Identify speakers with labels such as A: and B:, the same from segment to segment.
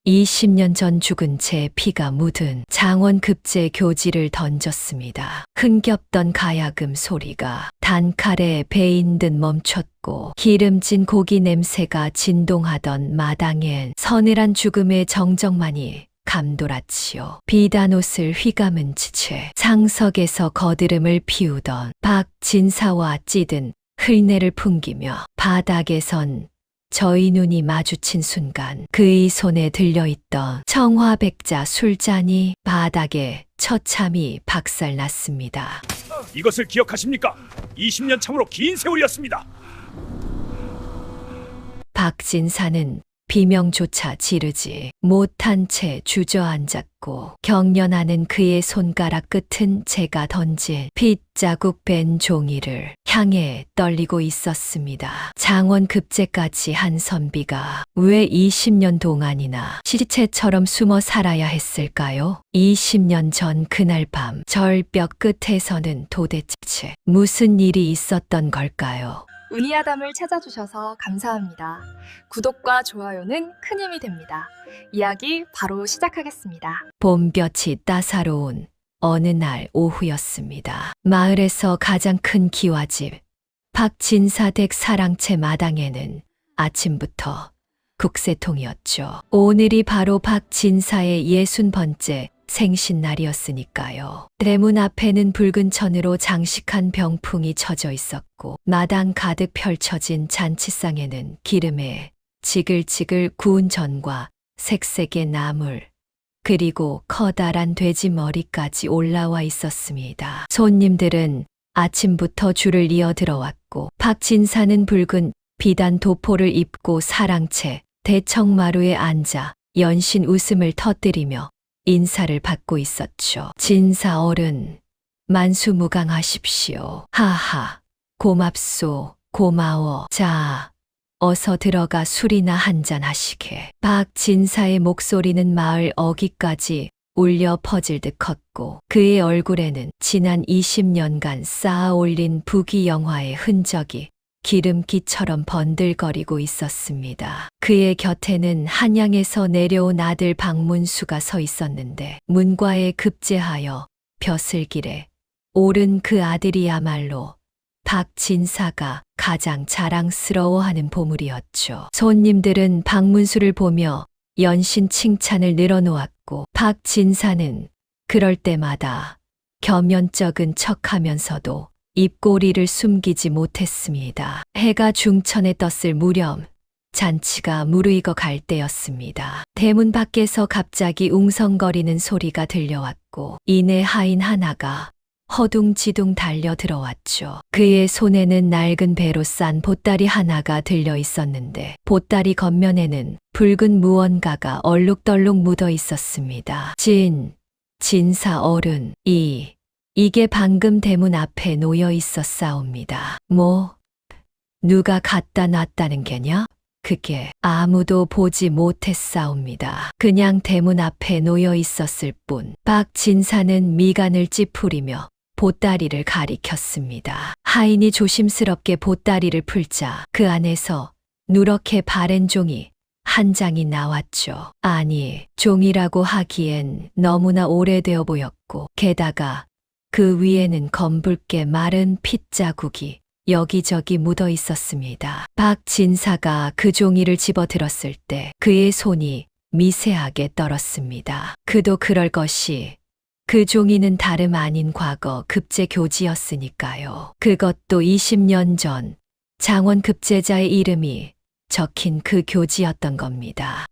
A: 20년 전 죽은 채 피가 묻은 장원급제 교지를 던졌습니다. 흥겹던 가야금 소리가 단칼에 베인 듯 멈췄고 기름진 고기 냄새가 진동하던 마당엔 서늘한 죽음의 정적만이 감돌았지요. 비단 옷을 휘감은 채 상석에서 거드름을 피우던 박진사와 찌든 흘내를 풍기며 바닥에선 저희 눈이 마주친 순간 그의 손에 들려있던 청화백자 술잔이 바닥에 처참히 박살났습니다.
B: 이것을 기억하십니까? 20년 참으로 긴 세월이었습니다.
A: 박진사는 비명조차 지르지 못한 채 주저앉았고 경련하는 그의 손가락 끝은 제가 던진 핏자국 뺀 종이를 향해 떨리고 있었습니다. 장원급제까지 한 선비가 왜 20년 동안이나 시체처럼 숨어 살아야 했을까요? 20년 전 그날 밤 절벽 끝에서는 도대체 무슨 일이 있었던 걸까요?
C: 운이야담을 찾아주셔서 감사합니다. 구독과 좋아요는 큰 힘이 됩니다. 이야기 바로 시작하겠습니다.
A: 봄볕이 따사로운 어느 날 오후였습니다. 마을에서 가장 큰 기와집 박진사댁 사랑채 마당에는 아침부터 국세통이었죠. 오늘이 바로 박진사의 60번째 생신날이었으니까요. 대문 앞에는 붉은 천으로 장식한 병풍이 쳐져 있었고 마당 가득 펼쳐진 잔치상에는 기름에 지글지글 구운 전과 색색의 나물 그리고 커다란 돼지 머리까지 올라와 있었습니다. 손님들은 아침부터 줄을 이어 들어왔고 박진사는 붉은 비단 도포를 입고 사랑채 대청마루에 앉아 연신 웃음을 터뜨리며 인사를 받고 있었죠. 진사 어른, 만수무강하십시오. 하하, 고맙소, 고마워. 자, 어서 들어가 술이나 한잔 하시게. 박진사의 목소리는 마을 어귀까지 울려 퍼질 듯 컸고 그의 얼굴에는 지난 20년간 쌓아 올린 부귀영화의 흔적이 기름기처럼 번들거리고 있었습니다. 그의 곁에는 한양에서 내려온 아들 박문수가 서 있었는데 문과에 급제하여 벼슬길에 오른 그 아들이야말로 박진사가 가장 자랑스러워하는 보물이었죠. 손님들은 박문수를 보며 연신 칭찬을 늘어놓았고 박진사는 그럴 때마다 겸연쩍은 척하면서도 입꼬리를 숨기지 못했습니다. 해가 중천에 떴을 무렵 잔치가 무르익어 갈 때였습니다. 대문 밖에서 갑자기 웅성거리는 소리가 들려왔고 이내 하인 하나가 허둥지둥 달려 들어왔죠. 그의 손에는 낡은 배로 싼 보따리 하나가 들려 있었는데 보따리 겉면에는 붉은 무언가가 얼룩덜룩 묻어 있었습니다. 진사 어른, 이게 방금 대문 앞에 놓여 있었사옵니다. 뭐? 누가 갖다 놨다는 게냐? 그게 아무도 보지 못했사옵니다. 그냥 대문 앞에 놓여 있었을 뿐. 박진사는 미간을 찌푸리며 보따리를 가리켰습니다. 하인이 조심스럽게 보따리를 풀자 그 안에서 누렇게 바랜 종이 한 장이 나왔죠. 아니, 종이라고 하기엔 너무나 오래되어 보였고 게다가 그 위에는 검붉게 마른 핏자국이 여기저기 묻어 있었습니다. 박진사가 그 종이를 집어들었을 때 그의 손이 미세하게 떨었습니다. 그도 그럴 것이 그 종이는 다름 아닌 과거 급제 교지였으니까요. 그것도 20년 전 장원급제자의 이름이 적힌 그 교지였던 겁니다.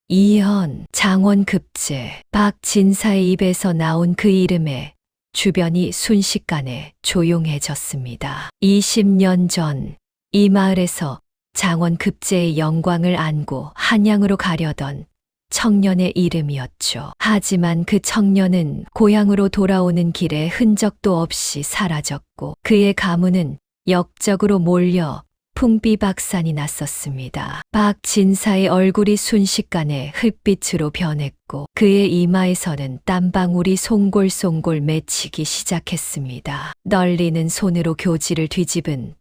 A: 이현 장원급제. 박진사의 입에서 나온 그 이름에 주변이 순식간에 조용해졌습니다. 20년 전 이 마을에서 장원급제의 영광을 안고 한양으로 가려던 청년의 이름이었죠. 하지만 그 청년은 고향으로 돌아오는 길에 흔적도 없이 사라졌고 그의 가문은 역적으로 몰려 풍비박산이 났었습니다. 박진사의 얼굴이 순식간에 흙빛으로 변했고 그의 이마에서는 땀방울이 송골송골 맺히기 시작했습니다. 떨리는 손으로 교지를 뒤집은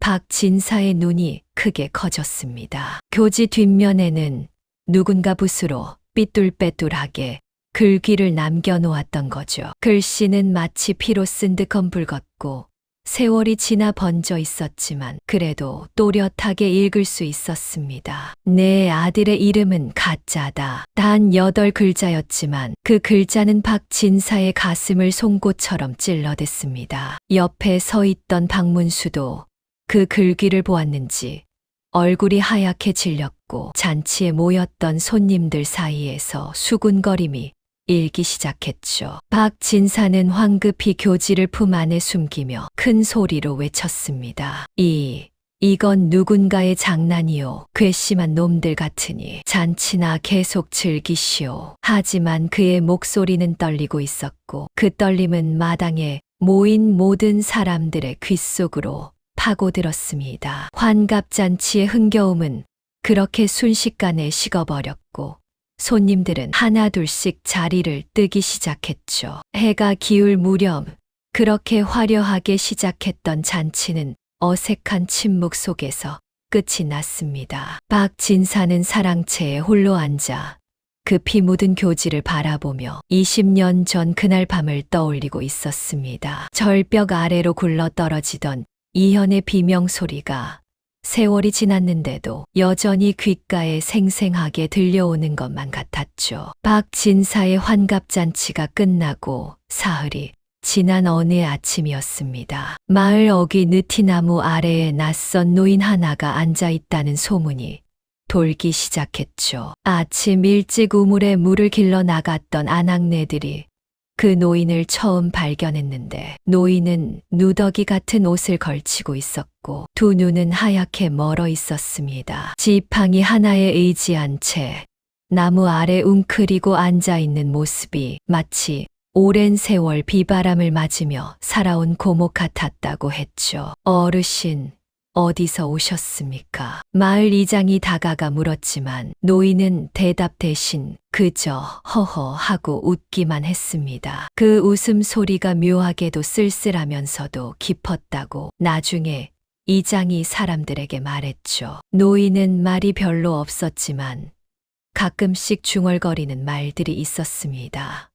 A: 박진사의 눈이 크게 커졌습니다. 교지 뒷면에는 누군가 붓으로 삐뚤빼뚤하게 글귀를 남겨놓았던 거죠. 글씨는 마치 피로 쓴 듯 검붉었고 세월이 지나 번져 있었지만 그래도 또렷하게 읽을 수 있었습니다. 내 아들의 이름은 가짜다. 단 8글자였지만 그 글자는 박진사의 가슴을 송곳처럼 찔러댔습니다. 옆에 서 있던 박문수도 그 글귀를 보았는지 얼굴이 하얗게 질렸고 잔치에 모였던 손님들 사이에서 수군거림이 일기 시작했죠. 박진사는 황급히 교지를 품 안에 숨기며 큰 소리로 외쳤습니다. 이건 누군가의 장난이요. 괘씸한 놈들 같으니 잔치나 계속 즐기시오. 하지만 그의 목소리는 떨리고 있었고 그 떨림은 마당에 모인 모든 사람들의 귓속으로 파고들었습니다. 환갑잔치의 흥겨움은 그렇게 순식간에 식어버렸고 손님들은 하나둘씩 자리를 뜨기 시작했죠. 해가 기울 무렵 그렇게 화려하게 시작했던 잔치는 어색한 침묵 속에서 끝이 났습니다. 박진사는 사랑채에 홀로 앉아 그 피 묻은 교지를 바라보며 20년 전 그날 밤을 떠올리고 있었습니다. 절벽 아래로 굴러 떨어지던 이현의 비명소리가 세월이 지났는데도 여전히 귓가에 생생하게 들려오는 것만 같았죠. 박진사의 환갑잔치가 끝나고 사흘이 지난 어느 아침이었습니다. 마을 어귀 느티나무 아래에 낯선 노인 하나가 앉아 있다는 소문이 돌기 시작했죠. 아침 일찍 우물에 물을 길러 나갔던 아낙네들이 그 노인을 처음 발견했는데 노인은 누더기 같은 옷을 걸치고 있었고 두 눈은 하얗게 멀어 있었습니다. 지팡이 하나에 의지한 채 나무 아래 웅크리고 앉아 있는 모습이 마치 오랜 세월 비바람을 맞으며 살아온 고목 같았다고 했죠. 어르신, 어디서 오셨습니까? 마을 이장이 다가가 물었지만 노인은 대답 대신 그저 허허 하고 웃기만 했습니다. 그 웃음소리가 묘하게도 쓸쓸하면서도 깊었다고 나중에 이장이 사람들에게 말했죠. 노인은 말이 별로 없었지만 가끔씩 중얼거리는 말들이 있었습니다.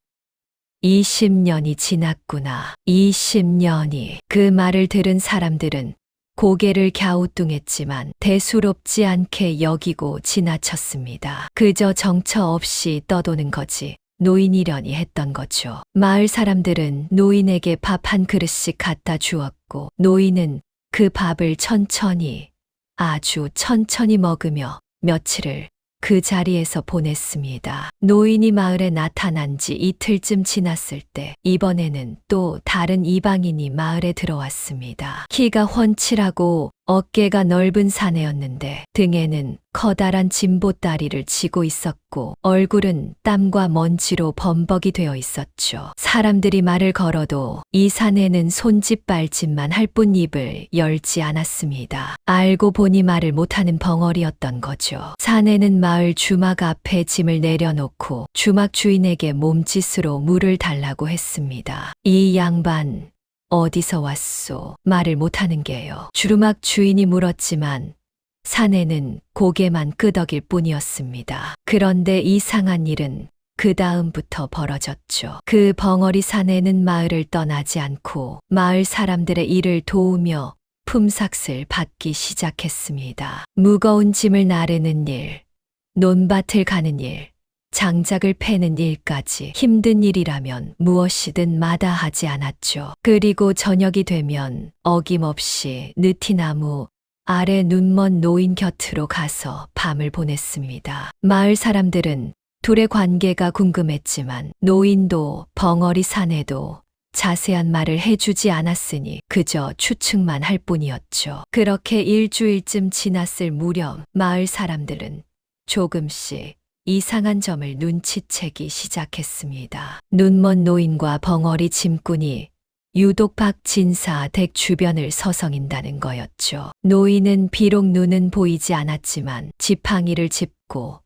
A: 20년이 지났구나. 20년이. 그 말을 들은 사람들은 고개를 갸우뚱했지만 대수롭지 않게 여기고 지나쳤습니다. 그저 정처 없이 떠도는 거지 노인이려니 했던 거죠. 마을 사람들은 노인에게 밥 한 그릇씩 갖다 주었고 노인은 그 밥을 천천히 아주 천천히 먹으며 며칠을 그 자리에서 보냈습니다. 노인이 마을에 나타난 지 이틀쯤 지났을 때 이번에는 또 다른 이방인이 마을에 들어왔습니다. 키가 훤칠하고 어깨가 넓은 사내였는데 등에는 커다란 진보다리를 지고 있었고 얼굴은 땀과 먼지로 범벅이 되어 있었죠. 사람들이 말을 걸어도 이 사내는 손짓발짓만 할 뿐 입을 열지 않았습니다. 알고 보니 말을 못하는 벙어리였던 거죠. 사내는 마을 주막 앞에 짐을 내려놓고 주막 주인에게 몸짓으로 물을 달라고 했습니다. 이 양반 어디서 왔소? 말을 못하는 게요. 주막 주인이 물었지만 사내는 고개만 끄덕일 뿐이었습니다. 그런데 이상한 일은 그 다음부터 벌어졌죠. 그 벙어리 사내는 마을을 떠나지 않고 마을 사람들의 일을 도우며 품삯을 받기 시작했습니다. 무거운 짐을 나르는 일, 논밭을 가는 일, 장작을 패는 일까지 힘든 일이라면 무엇이든 마다하지 않았죠. 그리고 저녁이 되면 어김없이 느티나무 아래 눈먼 노인 곁으로 가서 밤을 보냈습니다. 마을 사람들은 둘의 관계가 궁금했지만 노인도 벙어리 사내도 자세한 말을 해주지 않았으니 그저 추측만 할 뿐이었죠. 그렇게 일주일쯤 지났을 무렵 마을 사람들은 조금씩 이상한 점을 눈치채기 시작했습니다. 눈먼 노인과 벙어리 짐꾼이 유독 박진사 댁 주변을 서성인다는 거였죠. 노인은 비록 눈은 보이지 않았지만 지팡이를 짚고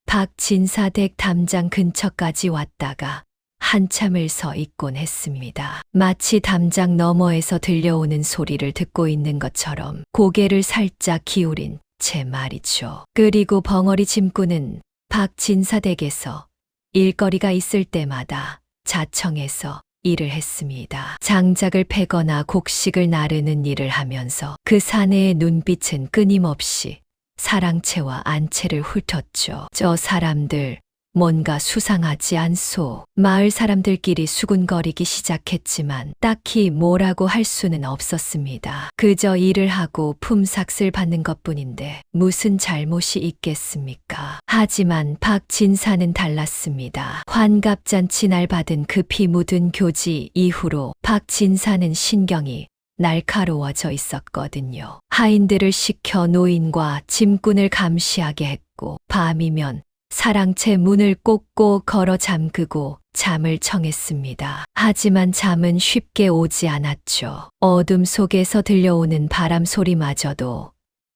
A: 박진사 댁 담장 근처까지 왔다가 한참을 서 있곤 했습니다. 마치 담장 너머에서 들려오는 소리를 듣고 있는 것처럼 고개를 살짝 기울인 채 말이죠. 그리고 벙어리 짐꾼은 박진사 댁에서 일거리가 있을 때마다 자청해서 일을 했습니다. 장작을 패거나 곡식을 나르는 일을 하면서 그 사내의 눈빛은 끊임없이 사랑채와 안채를 훑었죠. 저 사람들 뭔가 수상하지 않소. 마을 사람들끼리 수군거리기 시작했지만 딱히 뭐라고 할 수는 없었습니다. 그저 일을 하고 품삯을 받는 것뿐인데 무슨 잘못이 있겠습니까? 하지만 박진사는 달랐습니다. 환갑잔치 날 받은 그 피 묻은 교지 이후로 박진사는 신경이 날카로워져 있었거든요. 하인들을 시켜 노인과 짐꾼을 감시하게 했고 밤이면 사랑채 문을 꼭꼭 걸어 잠그고 잠을 청했습니다. 하지만 잠은 쉽게 오지 않았죠. 어둠 속에서 들려오는 바람 소리마저도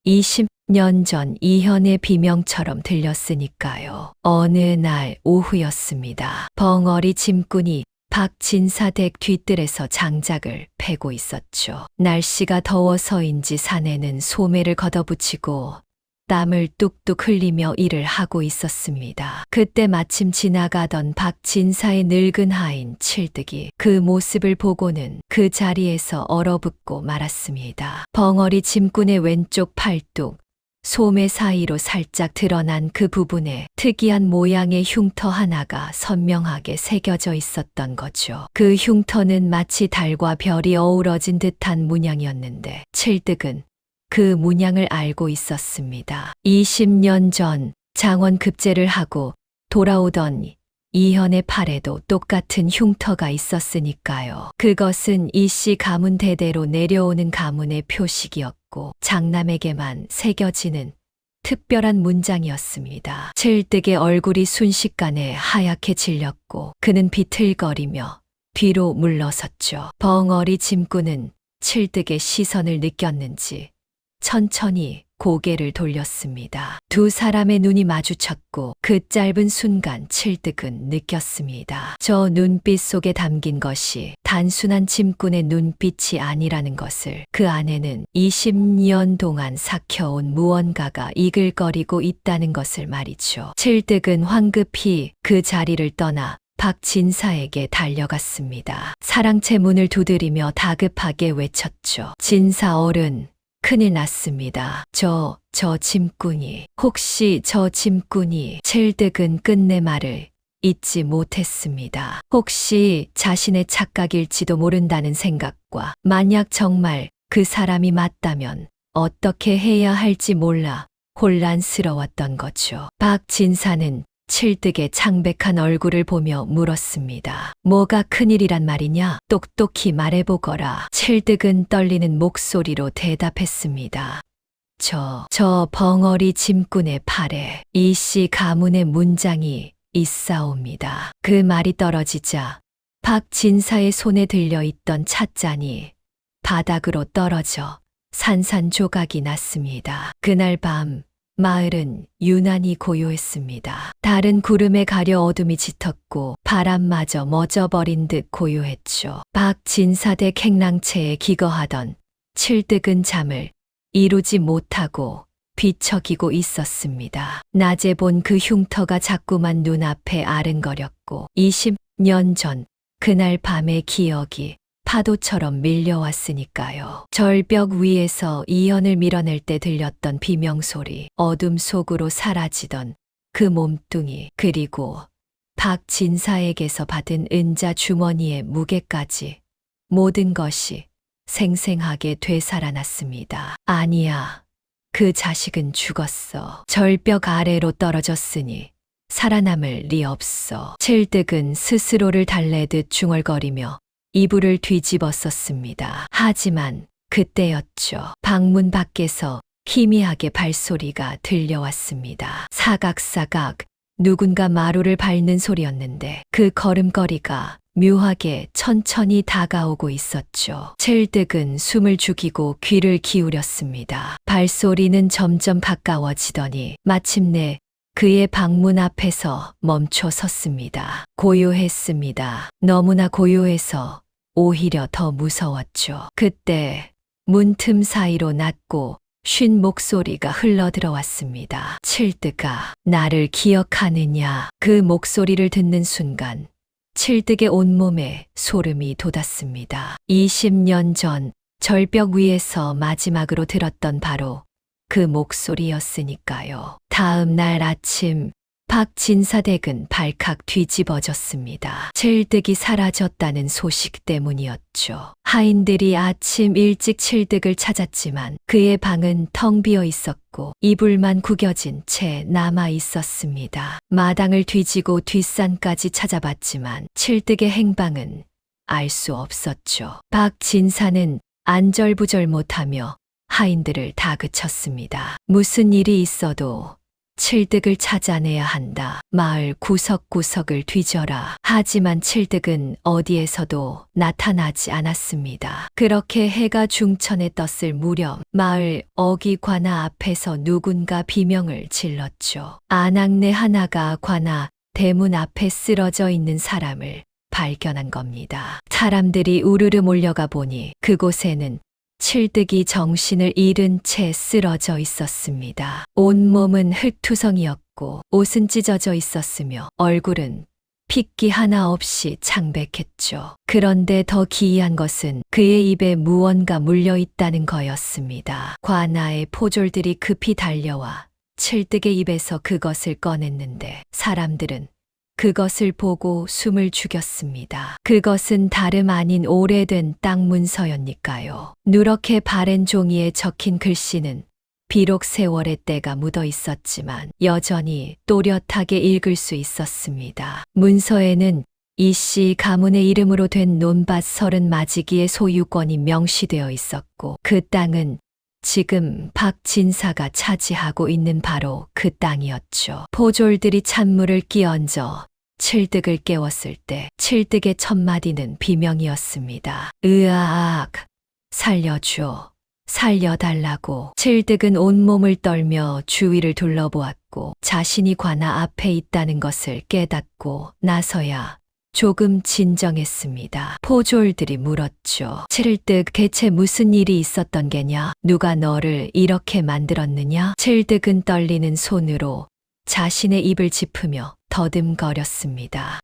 A: 20년 전 이현의 비명처럼 들렸으니까요. 어느 날 오후였습니다. 벙어리 짐꾼이 박진사 댁 뒤뜰에서 장작을 패고 있었죠. 날씨가 더워서인지 사내는 소매를 걷어붙이고 땀을 뚝뚝 흘리며 일을 하고 있었습니다. 그때 마침 지나가던 박진사의 늙은 하인 칠득이 그 모습을 보고는 그 자리에서 얼어붙고 말았습니다. 벙어리 짐꾼의 왼쪽 팔뚝, 소매 사이로 살짝 드러난 그 부분에 특이한 모양의 흉터 하나가 선명하게 새겨져 있었던 거죠. 그 흉터는 마치 달과 별이 어우러진 듯한 문양이었는데 칠득은 그 문양을 알고 있었습니다. 20년 전 장원 급제를 하고 돌아오던 이현의 팔에도 똑같은 흉터가 있었으니까요. 그것은 이씨 가문 대대로 내려오는 가문의 표식이었고 장남에게만 새겨지는 특별한 문장이었습니다. 칠득의 얼굴이 순식간에 하얗게 질렸고 그는 비틀거리며 뒤로 물러섰죠. 벙어리 짐꾼은 칠득의 시선을 느꼈는지 천천히 고개를 돌렸습니다. 두 사람의 눈이 마주쳤고 그 짧은 순간 칠득은 느꼈습니다. 저 눈빛 속에 담긴 것이 단순한 짐꾼의 눈빛이 아니라는 것을. 그 안에는 20년 동안 삭혀온 무언가가 이글거리고 있다는 것을 말이죠. 칠득은 황급히 그 자리를 떠나 박진사에게 달려갔습니다. 사랑채 문을 두드리며 다급하게 외쳤죠. 진사 어른, 큰일 났습니다. 저 짐꾼이, 혹시 저 짐꾼이. 칠득은 끝내 말을 잊지 못했습니다. 혹시 자신의 착각일지도 모른다는 생각과 만약 정말 그 사람이 맞다면 어떻게 해야 할지 몰라 혼란스러웠던 거죠. 박진사는 칠득의 창백한 얼굴을 보며 물었습니다. 뭐가 큰일이란 말이냐? 똑똑히 말해보거라. 칠득은 떨리는 목소리로 대답했습니다. 저 벙어리 짐꾼의 팔에 이씨 가문의 문장이 있사옵니다. 그 말이 떨어지자 박진사의 손에 들려있던 찻잔이 바닥으로 떨어져 산산조각이 났습니다. 그날 밤 마을은 유난히 고요했습니다. 달은 구름에 가려 어둠이 짙었고 바람마저 멎어버린 듯 고요했죠. 박진사 댁 행랑채에 기거하던 칠득은 잠을 이루지 못하고 뒤척이고 있었습니다. 낮에 본 그 흉터가 자꾸만 눈앞에 아른거렸고 20년 전 그날 밤의 기억이 파도처럼 밀려왔으니까요. 절벽 위에서 이현을 밀어낼 때 들렸던 비명소리, 어둠 속으로 사라지던 그 몸뚱이, 그리고 박진사에게서 받은 은자 주머니의 무게까지 모든 것이 생생하게 되살아났습니다. 아니야, 그 자식은 죽었어. 절벽 아래로 떨어졌으니 살아남을 리 없어. 칠득은 스스로를 달래듯 중얼거리며 이불을 뒤집었었습니다. 하지만 그때였죠. 방문 밖에서 희미하게 발소리가 들려왔습니다. 사각사각 누군가 마루를 밟는 소리였는데 그 걸음걸이가 묘하게 천천히 다가오고 있었죠. 칠득은 숨을 죽이고 귀를 기울였습니다. 발소리는 점점 가까워지더니 마침내 그의 방문 앞에서 멈춰 섰습니다. 고요했습니다. 너무나 고요해서 오히려 더 무서웠죠. 그때 문틈 사이로 낮고 쉰 목소리가 흘러들어왔습니다. 칠드가 나를 기억하느냐? 그 목소리를 듣는 순간 칠득의 온몸에 소름이 돋았습니다. 20년 전 절벽 위에서 마지막으로 들었던 바로 그 목소리였으니까요. 다음 날 아침 박진사 댁은 발칵 뒤집어졌습니다. 칠득이 사라졌다는 소식 때문이었죠. 하인들이 아침 일찍 칠득을 찾았지만 그의 방은 텅 비어 있었고 이불만 구겨진 채 남아 있었습니다. 마당을 뒤지고 뒷산까지 찾아봤지만 칠득의 행방은 알 수 없었죠. 박진사는 안절부절 못하며 하인들을 다그쳤습니다. 무슨 일이 있어도 칠득을 찾아내야 한다. 마을 구석구석을 뒤져라. 하지만 칠득은 어디에서도 나타나지 않았습니다. 그렇게 해가 중천에 떴을 무렵 마을 어기 관아 앞에서 누군가 비명을 질렀죠. 아낙네 하나가 관아 대문 앞에 쓰러져 있는 사람을 발견한 겁니다. 사람들이 우르르 몰려가 보니 그곳에는 칠득이 정신을 잃은 채 쓰러져 있었습니다. 온몸은 흙투성이었고 옷은 찢어져 있었으며 얼굴은 핏기 하나 없이 창백했죠. 그런데 더 기이한 것은 그의 입에 무언가 물려 있다는 거였습니다. 관아의 포졸들이 급히 달려와 칠득의 입에서 그것을 꺼냈는데 사람들은 그것을 보고 숨을 죽였습니다. 그것은 다름 아닌 오래된 땅 문서였니까요. 누렇게 바랜 종이에 적힌 글씨는 비록 세월의 때가 묻어 있었지만 여전히 또렷하게 읽을 수 있었습니다. 문서에는 이씨 가문의 이름으로 된 논밭 30마지기의 소유권이 명시되어 있었고 그 땅은 지금 박진사가 차지하고 있는 바로 그 땅이었죠. 포졸들이 찬물을 끼얹어 칠득을 깨웠을 때 칠득의 첫 마디는 비명이었습니다. 으아악, 살려줘, 살려달라고. 칠득은 온몸을 떨며 주위를 둘러보았고 자신이 관아 앞에 있다는 것을 깨닫고 나서야 조금 진정했습니다. 포졸들이 물었죠. 칠득, 대체 무슨 일이 있었던 게냐? 누가 너를 이렇게 만들었느냐? 칠득은 떨리는 손으로 자신의 입을 짚으며 더듬거렸습니다.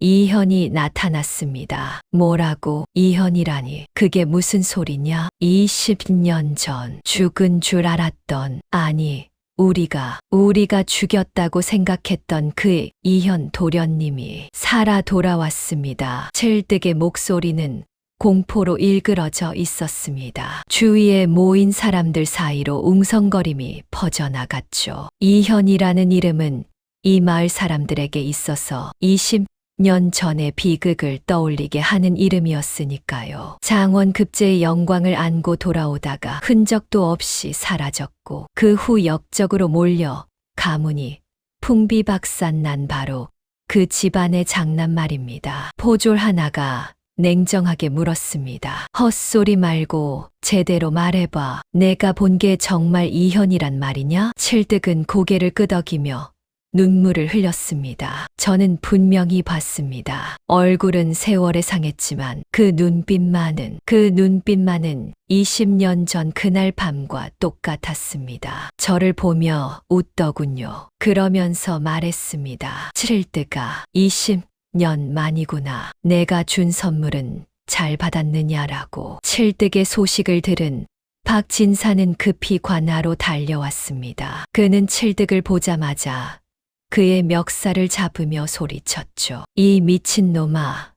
A: 이현이 나타났습니다. 뭐라고? 이현이라니? 그게 무슨 소리냐? 20년 전 죽은 줄 알았던, 아니, 우리가 죽였다고 생각했던 그 이현 도련님이 살아 돌아왔습니다. 칠득의 목소리는 공포로 일그러져 있었습니다. 주위에 모인 사람들 사이로 웅성거림이 퍼져나갔죠. 이현이라는 이름은 이 마을 사람들에게 있어서 20년 전의 비극을 떠올리게 하는 이름이었으니까요. 장원급제의 영광을 안고 돌아오다가 흔적도 없이 사라졌고 그 후 역적으로 몰려 가문이 풍비박산난 바로 그 집안의 장남 말입니다. 포졸 하나가 냉정하게 물었습니다. 헛소리 말고 제대로 말해봐. 내가 본 게 정말 이현이란 말이냐? 칠득은 고개를 끄덕이며 눈물을 흘렸습니다. 저는 분명히 봤습니다. 얼굴은 세월에 상했지만 그 눈빛만은 20년 전 그날 밤과 똑같았습니다. 저를 보며 웃더군요. 그러면서 말했습니다. 칠득아, 20년 만이구나. 내가 준 선물은 잘 받았느냐라고. 칠득의 소식을 들은 박진사는 급히 관아로 달려왔습니다. 그는 칠득을 보자마자 그의 멱살을 잡으며 소리쳤죠. 이 미친놈아,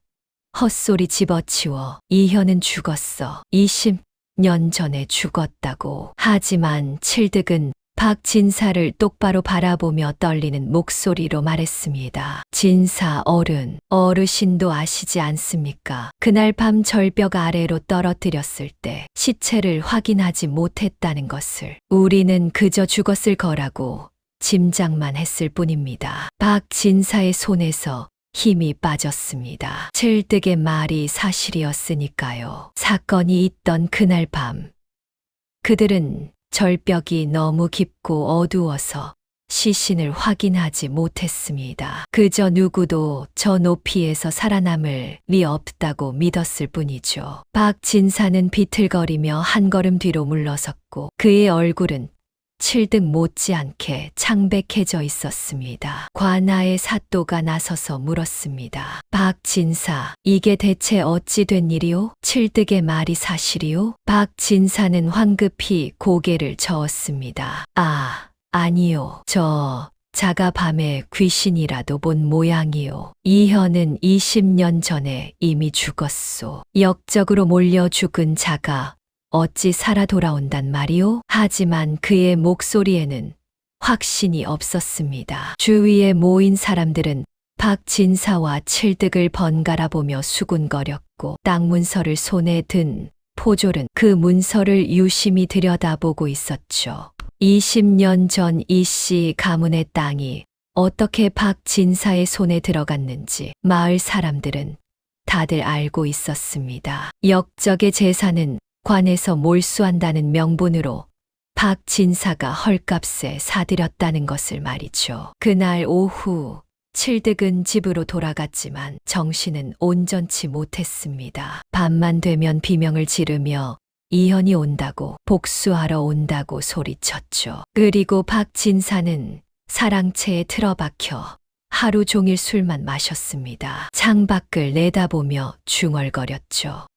A: 헛소리 집어치워. 이현은 죽었어. 20년 전에 죽었다고. 하지만 칠득은 박진사를 똑바로 바라보며 떨리는 목소리로 말했습니다. 진사 어르신도 아시지 않습니까? 그날 밤 절벽 아래로 떨어뜨렸을 때 시체를 확인하지 못했다는 것을. 우리는 그저 죽었을 거라고 짐작만 했을 뿐입니다. 박진사의 손에서 힘이 빠졌습니다. 칠득의 말이 사실이었으니까요. 사건이 있던 그날 밤, 그들은 절벽이 너무 깊고 어두워서 시신을 확인하지 못했습니다. 그저 누구도 저 높이에서 살아남을 리 없다고 믿었을 뿐이죠. 박진사는 비틀거리며 한 걸음 뒤로 물러섰고 그의 얼굴은 칠등 못지않게 창백해져 있었습니다. 관아의 사또가 나서서 물었습니다. 박진사, 이게 대체 어찌 된 일이오? 칠득의 말이 사실이오? 박진사는 황급히 고개를 저었습니다. 아니요. 자가 밤에 귀신이라도 본 모양이요. 이현은 20년 전에 이미 죽었소. 역적으로 몰려 죽은 자가 어찌 살아 돌아온단 말이오? 하지만 그의 목소리에는 확신이 없었습니다. 주위에 모인 사람들은 박진사와 칠득을 번갈아 보며 수군거렸고 땅 문서를 손에 든 포졸은 그 문서를 유심히 들여다보고 있었죠. 20년 전 이 씨 가문의 땅이 어떻게 박진사의 손에 들어갔는지 마을 사람들은 다들 알고 있었습니다. 역적의 재산은 관에서 몰수한다는 명분으로 박진사가 헐값에 사들였다는 것을 말이죠. 그날 오후 칠득은 집으로 돌아갔지만 정신은 온전치 못했습니다. 밤만 되면 비명을 지르며 이현이 온다고 복수하러 온다고 소리쳤죠. 그리고 박진사는 사랑채에 틀어박혀 하루 종일 술만 마셨습니다. 창밖을 내다보며 중얼거렸죠.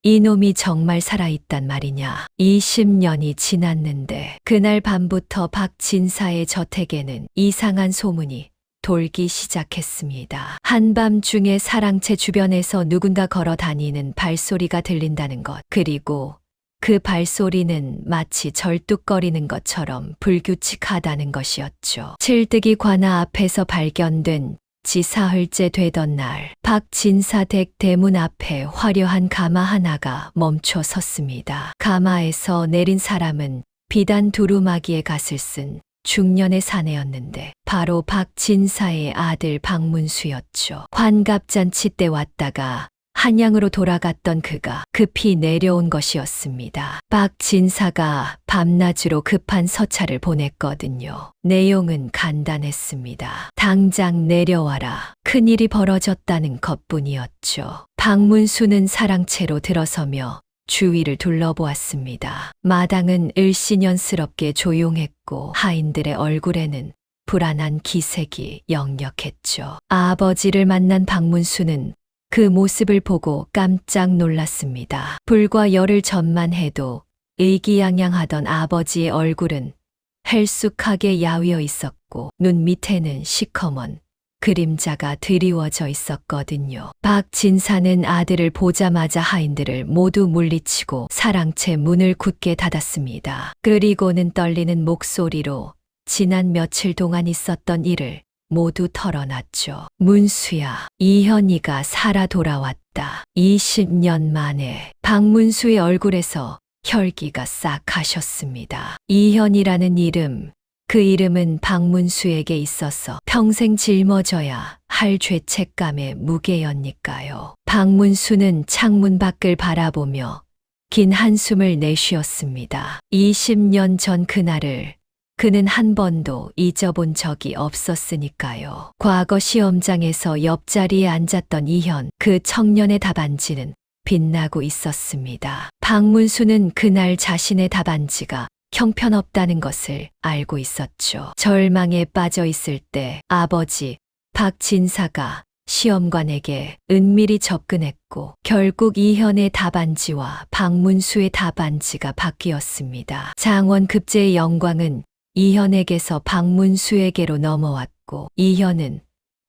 A: 이놈이 정말 살아있단 말이냐. 20년이 지났는데 그날 밤부터 박진사의 저택에는 이상한 소문이 돌기 시작했습니다. 한밤중에 사랑채 주변에서 누군가 걸어 다니는 발소리가 들린다는 것, 그리고 그 발소리는 마치 절뚝거리는 것처럼 불규칙하다는 것이었죠. 칠득이 관아 앞에서 발견된 지 사흘째 되던 날, 박진사 댁 대문 앞에 화려한 가마 하나가 멈춰 섰습니다. 가마에서 내린 사람은 비단 두루마기에 갓을 쓴 중년의 사내였는데 바로 박진사의 아들 박문수였죠. 환갑잔치 때 왔다가 한양으로 돌아갔던 그가 급히 내려온 것이었습니다. 박진사가 밤낮으로 급한 서찰을 보냈거든요. 내용은 간단했습니다. 당장 내려와라. 큰일이 벌어졌다는 것뿐이었죠. 박문수는 사랑채로 들어서며 주위를 둘러보았습니다. 마당은 을씨년스럽게 조용했고 하인들의 얼굴에는 불안한 기색이 역력했죠. 아버지를 만난 박문수는 그 모습을 보고 깜짝 놀랐습니다. 불과 열흘 전만 해도 의기양양하던 아버지의 얼굴은 헬쑥하게 야위어 있었고 눈 밑에는 시커먼 그림자가 드리워져 있었거든요. 박진사는 아들을 보자마자 하인들을 모두 물리치고 사랑채 문을 굳게 닫았습니다. 그리고는 떨리는 목소리로 지난 며칠 동안 있었던 일을 모두 털어놨죠. 문수야, 이현이가 살아 돌아왔다. 20년 만에. 박문수의 얼굴에서 혈기가 싹 가셨습니다. 이현이라는 이름, 그 이름은 박문수에게 있어서 평생 짊어져야 할 죄책감의 무게였니까요. 박문수는 창문 밖을 바라보며 긴 한숨을 내쉬었습니다. 20년 전 그날을 그는 한 번도 잊어본 적이 없었으니까요. 과거 시험장에서 옆자리에 앉았던 이현, 그 청년의 답안지는 빛나고 있었습니다. 박문수는 그날 자신의 답안지가 형편없다는 것을 알고 있었죠. 절망에 빠져 있을 때 아버지 박진사가 시험관에게 은밀히 접근했고 결국 이현의 답안지와 박문수의 답안지가 바뀌었습니다. 장원급제의 영광은 이현에게서 박문수에게로 넘어왔고 이현은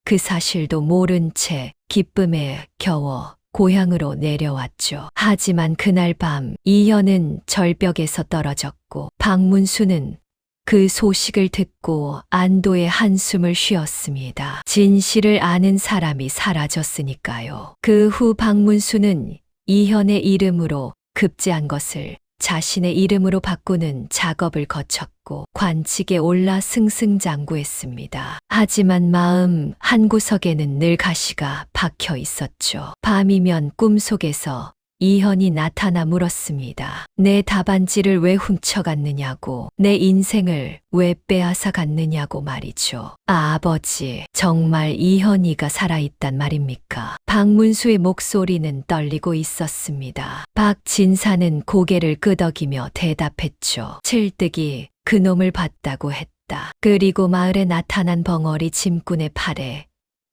A: 그 사실도 모른 채 기쁨에 겨워 고향으로 내려왔죠. 하지만 그날 밤 이현은 절벽에서 떨어졌고 박문수는 그 소식을 듣고 안도의 한숨을 쉬었습니다. 진실을 아는 사람이 사라졌으니까요. 그 후 박문수는 이현의 이름으로 급제한 것을 자신의 이름으로 바꾸는 작업을 거쳤고 관직에 올라 승승장구했습니다. 하지만 마음 한구석에는 늘 가시가 박혀 있었죠. 밤이면 꿈속에서 이현이 나타나 물었습니다. 내 답안지를 왜 훔쳐갔느냐고, 내 인생을 왜 빼앗아 갔느냐고 말이죠. 아버지, 정말 이현이가 살아있단 말입니까? 박문수의 목소리는 떨리고 있었습니다. 박진사는 고개를 끄덕이며 대답했죠. 칠득이 그놈을 봤다고 했다. 그리고 마을에 나타난 벙어리 짐꾼의 팔에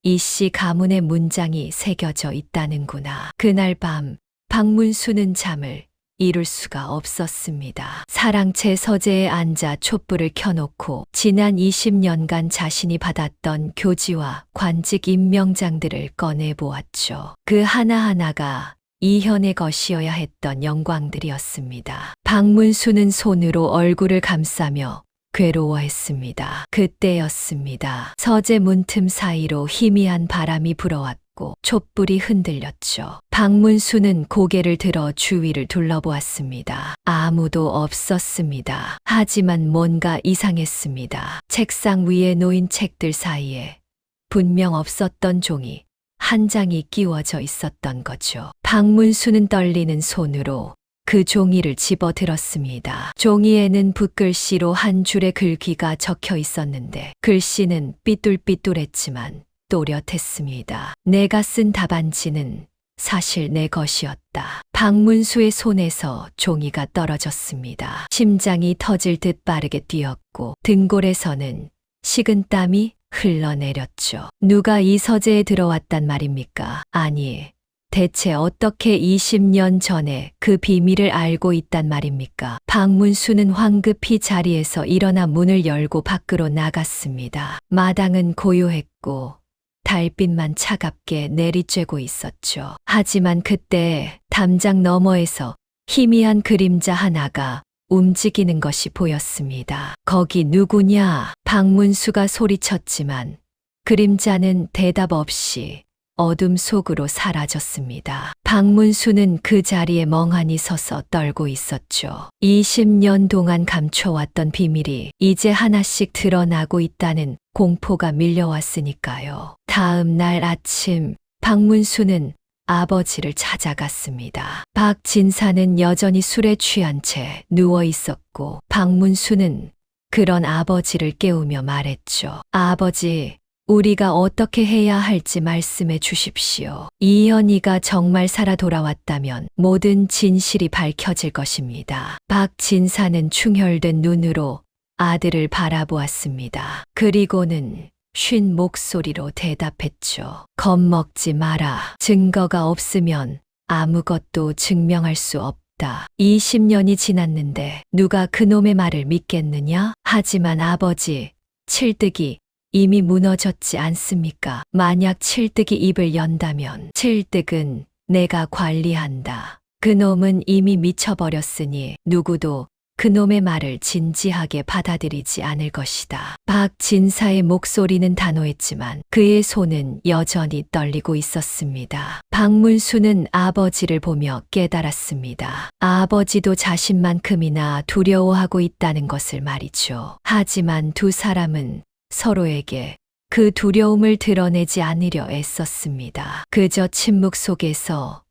A: 이씨 가문의 문장이 새겨져 있다는구나. 그날 밤 박문수는 잠을 이룰 수가 없었습니다. 사랑채 서재에 앉아 촛불을 켜놓고 지난 20년간 자신이 받았던 교지와 관직 임명장들을 꺼내보았죠. 그 하나하나가 이현의 것이어야 했던 영광들이었습니다. 박문수는 손으로 얼굴을 감싸며 괴로워했습니다. 그때였습니다. 서재 문틈 사이로 희미한 바람이 불어왔고 촛불이 흔들렸죠. 박문수는 고개를 들어 주위를 둘러보았습니다. 아무도 없었습니다. 하지만 뭔가 이상했습니다. 책상 위에 놓인 책들 사이에 분명 없었던 종이 한 장이 끼워져 있었던 거죠. 박문수는 떨리는 손으로 그 종이를 집어들었습니다. 종이에는 붓글씨로 한 줄의 글귀가 적혀 있었는데 글씨는 삐뚤삐뚤했지만 또렷했습니다. 내가 쓴 답안지는 사실 내 것이었다. 박문수의 손에서 종이가 떨어졌습니다. 심장이 터질 듯 빠르게 뛰었고 등골에서는 식은땀이 흘러내렸죠. 누가 이 서재에 들어왔단 말입니까? 아니, 대체 어떻게 20년 전에 그 비밀을 알고 있단 말입니까? 박문수는 황급히 자리에서 일어나 문을 열고 밖으로 나갔습니다. 마당은 고요했고 달빛만 차갑게 내리쬐고 있었죠. 하지만 그때 담장 너머에서 희미한 그림자 하나가 움직이는 것이 보였습니다. 거기 누구냐? 박문수가 소리쳤지만 그림자는 대답 없이 어둠 속으로 사라졌습니다. 박문수는 그 자리에 멍하니 서서 떨고 있었죠. 20년 동안 감춰왔던 비밀이 이제 하나씩 드러나고 있다는 공포가 밀려왔으니까요. 다음 날 아침 박문수는 아버지를 찾아갔습니다. 박진사는 여전히 술에 취한 채 누워 있었고 박문수는 그런 아버지를 깨우며 말했죠. 아버지, 우리가 어떻게 해야 할지 말씀해 주십시오. 이현이가 정말 살아 돌아왔다면 모든 진실이 밝혀질 것입니다. 박진사는 충혈된 눈으로 아들을 바라보았습니다. 그리고는 쉰 목소리로 대답했죠. 겁먹지 마라. 증거가 없으면 아무것도 증명할 수 없다. 20년이 지났는데 누가 그놈의 말을 믿겠느냐? 하지만 아버지, 칠득이 이미 무너졌지 않습니까? 만약 칠득이 입을 연다면 칠득은 내가 관리한다. 그놈은 이미 미쳐버렸으니 누구도 그놈의 말을 진지하게 받아들이지 않을 것이다. 박진사의 목소리는 단호했지만 그의 손은 여전히 떨리고 있었습니다. 박문수는 아버지를 보며 깨달았습니다. 아버지도 자신만큼이나 두려워하고 있다는 것을 말이죠. 하지만 두 사람은 서로에게 그 두려움을 드러내지 않으려 애썼습니다. 그저 침묵 속에서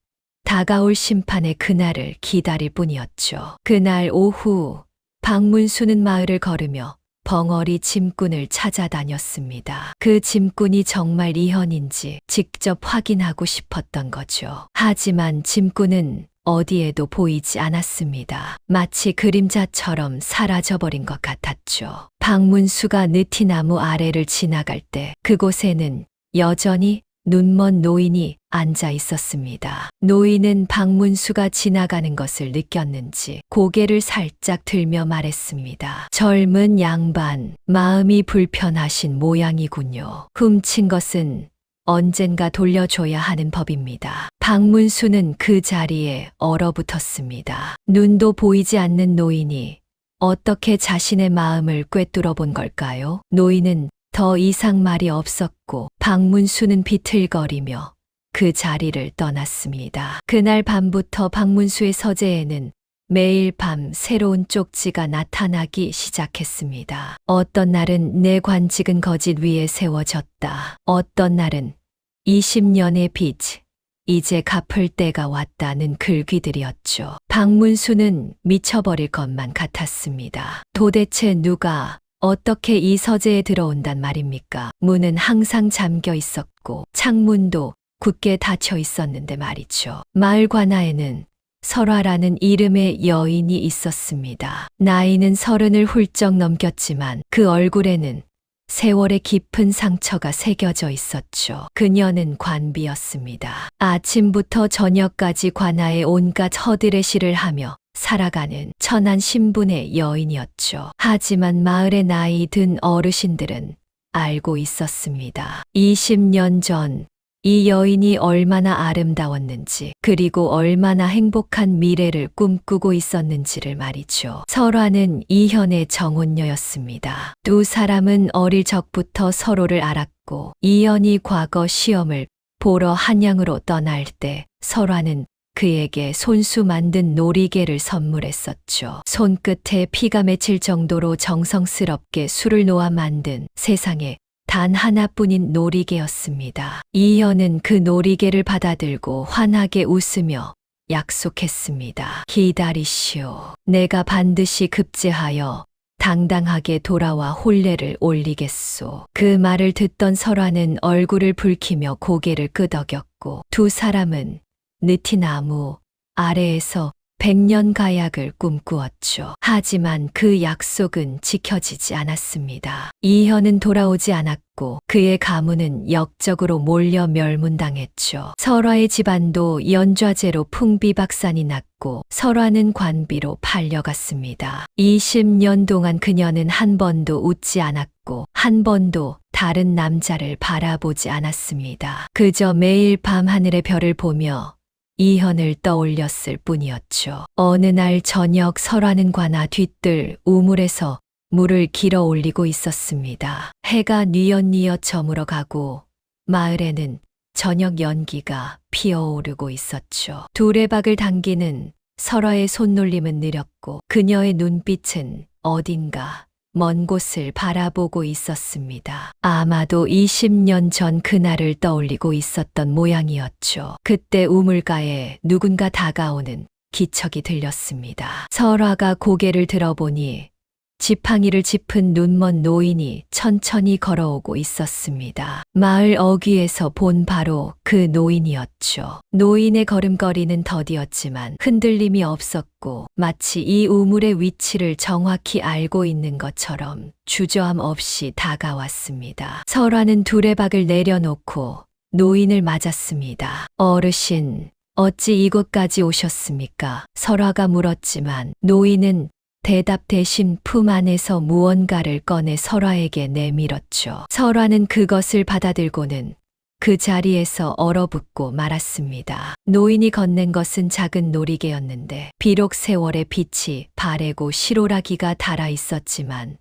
A: 다가올 심판의 그날을 기다릴 뿐이었죠. 그날 오후 박문수는 마을을 걸으며 벙어리 짐꾼을 찾아다녔습니다. 그 짐꾼이 정말 이현인지 직접 확인하고 싶었던 거죠. 하지만 짐꾼은 어디에도 보이지 않았습니다. 마치 그림자처럼 사라져버린 것 같았죠. 박문수가 느티나무 아래를 지나갈 때 그곳에는 여전히 눈먼 노인이 앉아 있었습니다. 노인은 박문수가 지나가는 것을 느꼈는지 고개를 살짝 들며 말했습니다. 젊은 양반, 마음이 불편하신 모양이군요. 훔친 것은 언젠가 돌려줘야 하는 법입니다. 박문수는 그 자리에 얼어붙었습니다. 눈도 보이지 않는 노인이 어떻게 자신의 마음을 꿰뚫어 본 걸까요? 노인은 더 이상 말이 없었고 박문수는 비틀거리며 그 자리를 떠났습니다. 그날 밤부터 박문수의 서재에는 매일 밤 새로운 쪽지가 나타나기 시작했습니다. 어떤 날은 내 관직은 거짓 위에 세워졌다. 어떤 날은 20년의 빚, 이제 갚을 때가 왔다는 글귀들이었죠. 박문수는 미쳐버릴 것만 같았습니다. 도대체 누가 어떻게 이 서재에 들어온단 말입니까? 문은 항상 잠겨 있었고 창문도 굳게 닫혀 있었는데 말이죠. 마을 관아에는 설화라는 이름의 여인이 있었습니다. 나이는 30을 훌쩍 넘겼지만 그 얼굴에는 세월의 깊은 상처가 새겨져 있었죠. 그녀는 관비였습니다. 아침부터 저녁까지 관아에 온갖 허드레시를 하며 살아가는 천한 신분의 여인이었죠. 하지만 마을의 나이 든 어르신들은 알고 있었습니다. 20년 전 이 여인이 얼마나 아름다웠는지, 그리고 얼마나 행복한 미래를 꿈꾸고 있었는지를 말이죠. 설화는 이현의 정혼녀였습니다. 두 사람은 어릴 적부터 서로를 알았고, 이현이 과거 시험을 보러 한양으로 떠날 때 설화는 그에게 손수 만든 놀이개를 선물했었죠. 손끝에 피가 맺힐 정도로 정성스럽게 술을 놓아 만든 세상에 단 하나뿐인 놀이개였습니다. 이현은 그 놀이개를 받아들고 환하게 웃으며 약속했습니다. 기다리시오. 내가 반드시 급제하여 당당하게 돌아와 혼례를 올리겠소. 그 말을 듣던 설화는 얼굴을 붉히며 고개를 끄덕였고, 두 사람은 느티나무 아래에서 100년 가약을 꿈꾸었죠. 하지만 그 약속은 지켜지지 않았습니다. 이현은 돌아오지 않았고 그의 가문은 역적으로 몰려 멸문당했죠. 설화의 집안도 연좌제로 풍비박산이 났고 설화는 관비로 팔려갔습니다. 20년 동안 그녀는 한 번도 웃지 않았고 한 번도 다른 남자를 바라보지 않았습니다. 그저 매일 밤 하늘의 별을 보며 이현을 떠올렸을 뿐이었죠. 어느 날 저녁 설화는 관아 뒤뜰 우물에서 물을 길어 올리고 있었습니다. 해가 뉘엿뉘엿 저물어 가고 마을에는 저녁 연기가 피어오르고 있었죠. 두레박을 당기는 설화의 손놀림은 느렸고 그녀의 눈빛은 어딘가 먼 곳을 바라보고 있었습니다. 아마도 20년 전 그날을 떠올리고 있었던 모양이었죠. 그때 우물가에 누군가 다가오는 기척이 들렸습니다. 설화가 고개를 들어보니 지팡이를 짚은 눈먼 노인이 천천히 걸어오고 있었습니다. 마을 어귀에서 본 바로 그 노인이었죠. 노인의 걸음걸이는 더디었지만 흔들림이 없었고 마치 이 우물의 위치를 정확히 알고 있는 것처럼 주저함 없이 다가왔습니다. 설화는 두레박을 내려놓고 노인을 맞았습니다. 어르신, 어찌 이곳까지 오셨습니까? 설화가 물었지만 노인은 대답 대신 품 안에서 무언가를 꺼내 설화에게 내밀었죠. 설화는 그것을 받아들고는 그 자리에서 얼어붙고 말았습니다. 노인이 건넨 것은 작은 놀이개였는데 비록 세월의 빛이 바래고 실오라기가 달아 있었지만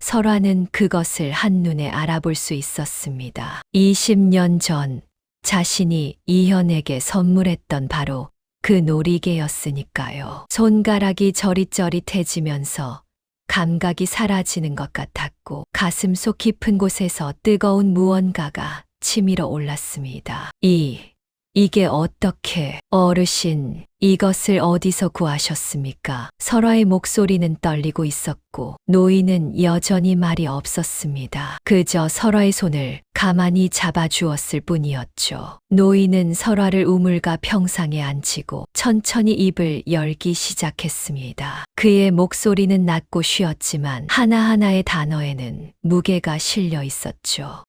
A: 설화는 그것을 한눈에 알아볼 수 있었습니다. 20년 전 자신이 이현에게 선물했던 바로 그 놀이개였으니까요. 손가락이 저릿저릿해지면서 감각이 사라지는 것 같았고 가슴 속 깊은 곳에서 뜨거운 무언가가 치밀어 올랐습니다. 이게 어떻게 어르신 이것을 어디서 구하셨습니까? 설화의 목소리는 떨리고 있었고 노인은 여전히 말이 없었습니다. 그저 설화의 손을 가만히 잡아주었을 뿐이었죠. 노인은 설화를 우물가 평상에 앉히고 천천히 입을 열기 시작했습니다. 그의 목소리는 낮고 쉬었지만 하나하나의 단어에는 무게가 실려 있었죠.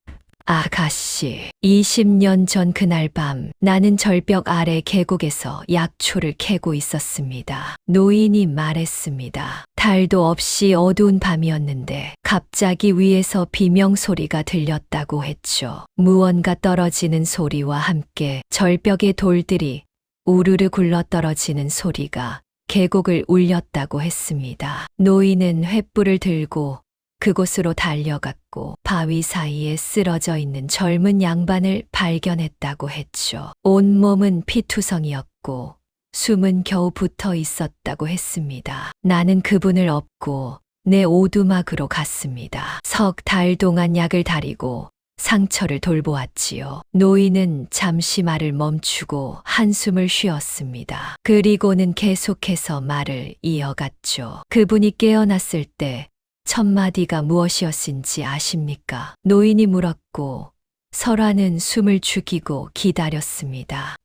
A: 아가씨, 20년 전 그날 밤 나는 절벽 아래 계곡에서 약초를 캐고 있었습니다. 노인이 말했습니다. 달도 없이 어두운 밤이었는데 갑자기 위에서 비명소리가 들렸다고 했죠. 무언가 떨어지는 소리와 함께 절벽의 돌들이 우르르 굴러떨어지는 소리가 계곡을 울렸다고 했습니다. 노인은 횃불을 들고 그곳으로 달려갔고 바위 사이에 쓰러져 있는 젊은 양반을 발견했다고 했죠. 온몸은 피투성이었고 숨은 겨우 붙어 있었다고 했습니다. 나는 그분을 업고 내 오두막으로 갔습니다. 석 달 동안 약을 다리고 상처를 돌보았지요. 노인은 잠시 말을 멈추고 한숨을 쉬었습니다. 그리고는 계속해서 말을 이어갔죠. 그분이 깨어났을 때 첫 마디가 무엇이었는지 아십니까? 노인이 물었고 설화는 숨을 죽이고 기다렸습니다.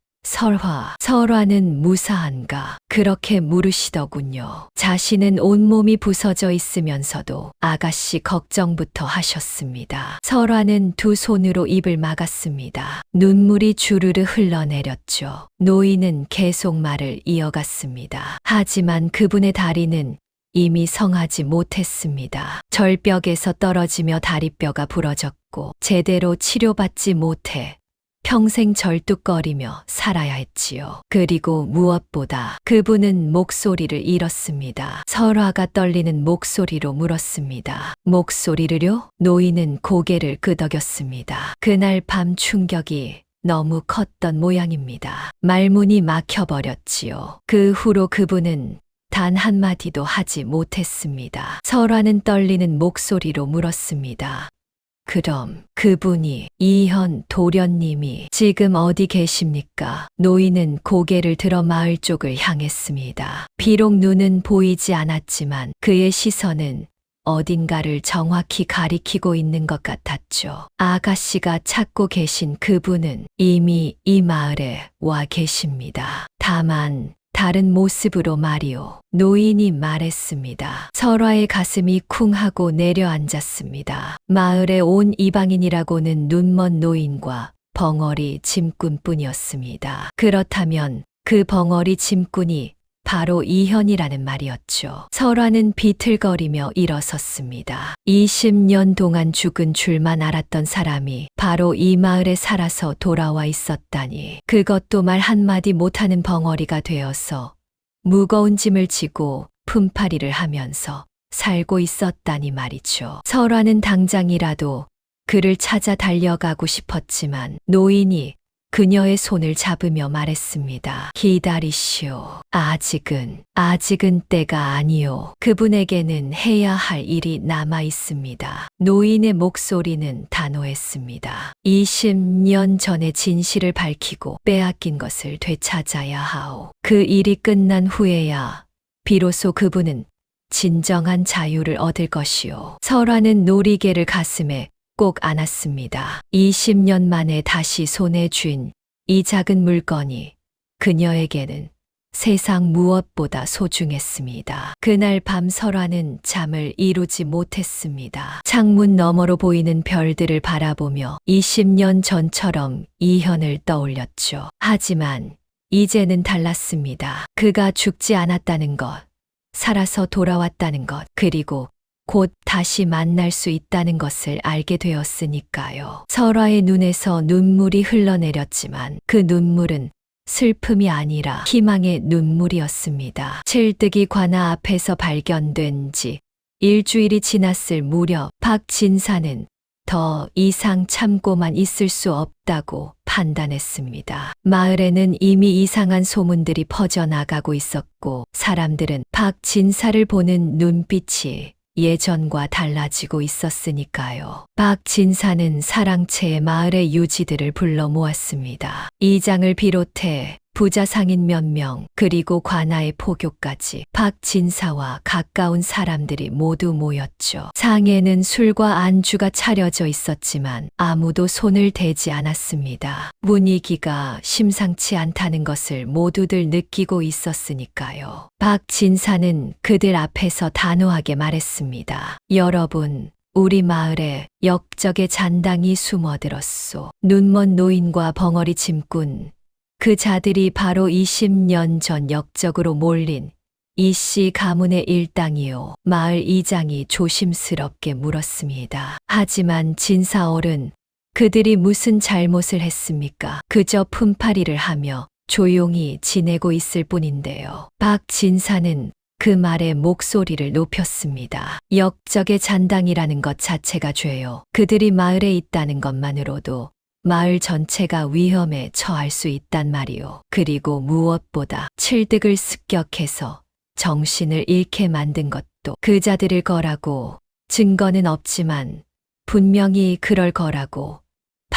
A: 설화는 무사한가? 그렇게 물으시더군요. 자신은 온몸이 부서져 있으면서도 아가씨 걱정부터 하셨습니다. 설화는 두 손으로 입을 막았습니다. 눈물이 주르르 흘러내렸죠. 노인은 계속 말을 이어갔습니다. 하지만 그분의 다리는 이미 성하지 못했습니다. 절벽에서 떨어지며 다리뼈가 부러졌고 제대로 치료받지 못해 평생 절뚝거리며 살아야 했지요. 그리고 무엇보다 그분은 목소리를 잃었습니다. 설화가 떨리는 목소리로 물었습니다. 목소리를요? 노인은 고개를 끄덕였습니다. 그날 밤 충격이 너무 컸던 모양입니다. 말문이 막혀버렸지요. 그 후로 그분은 단 한마디도 하지 못했습니다. 설화는 떨리는 목소리로 물었습니다. 그럼 그분이 이현 도련님이 지금 어디 계십니까? 노인은 고개를 들어 마을 쪽을 향했습니다. 비록 눈은 보이지 않았지만 그의 시선은 어딘가를 정확히 가리키고 있는 것 같았죠. 아가씨가 찾고 계신 그분은 이미 이 마을에 와 계십니다. 다만 다른 모습으로 말이오. 노인이 말했습니다. 설화의 가슴이 쿵 하고 내려앉았습니다. 마을에 온 이방인이라고는 눈먼 노인과 벙어리 짐꾼뿐이었습니다. 그렇다면 그 벙어리 짐꾼이 바로 이현이라는 말이었죠. 설화는 비틀거리며 일어섰습니다. 20년 동안 죽은 줄만 알았던 사람이 바로 이 마을에 살아서 돌아와 있었다니. 그것도 말 한마디 못하는 벙어리가 되어서 무거운 짐을 지고 품팔이를 하면서 살고 있었다니 말이죠. 설화는 당장이라도 그를 찾아 달려가고 싶었지만 노인이 그녀의 손을 잡으며 말했습니다. 기다리시오. 아직은 때가 아니오. 그분에게는 해야 할 일이 남아 있습니다. 노인의 목소리는 단호했습니다. 20년 전의 진실을 밝히고 빼앗긴 것을 되찾아야 하오. 그 일이 끝난 후에야 비로소 그분은 진정한 자유를 얻을 것이오. 설화는 놀이개를 가슴에 꼭 안았습니다. 20년 만에 다시 손에 쥔 이 작은 물건이 그녀에게는 세상 무엇보다 소중했습니다. 그날 밤 설화는 잠을 이루지 못했습니다. 창문 너머로 보이는 별들을 바라보며 20년 전처럼 이현을 떠올렸죠. 하지만 이제는 달랐습니다. 그가 죽지 않았다는 것, 살아서 돌아왔다는 것, 그리고 곧 다시 만날 수 있다는 것을 알게 되었으니까요. 설화의 눈에서 눈물이 흘러내렸지만 그 눈물은 슬픔이 아니라 희망의 눈물이었습니다. 칠뜨기 관아 앞에서 발견된 지 일주일이 지났을 무렵 박진사는 더 이상 참고만 있을 수 없다고 판단했습니다. 마을에는 이미 이상한 소문들이 퍼져나가고 있었고 사람들은 박진사를 보는 눈빛이 예전과 달라지고 있었으니까요. 박진사는 사랑채의 마을의 유지들을 불러 모았습니다. 이장을 비롯해 부자 상인 몇 명, 그리고 관아의 포교까지 박진사와 가까운 사람들이 모두 모였죠. 상에는 술과 안주가 차려져 있었지만 아무도 손을 대지 않았습니다. 분위기가 심상치 않다는 것을 모두들 느끼고 있었으니까요. 박진사는 그들 앞에서 단호하게 말했습니다. 여러분, 우리 마을에 역적의 잔당이 숨어들었소. 눈먼 노인과 벙어리 짐꾼, 그 자들이 바로 20년 전 역적으로 몰린 이씨 가문의 일당이요. 마을 이장이 조심스럽게 물었습니다. 하지만 진사어른, 그들이 무슨 잘못을 했습니까? 그저 품팔이를 하며 조용히 지내고 있을 뿐인데요. 박진사는 그 말에 목소리를 높였습니다. 역적의 잔당이라는 것 자체가 죄요. 그들이 마을에 있다는 것만으로도 마을 전체가 위험에 처할 수 있단 말이오. 그리고 무엇보다 칠득을 습격해서 정신을 잃게 만든 것도 그 자들일 거라고, 증거는 없지만 분명히 그럴 거라고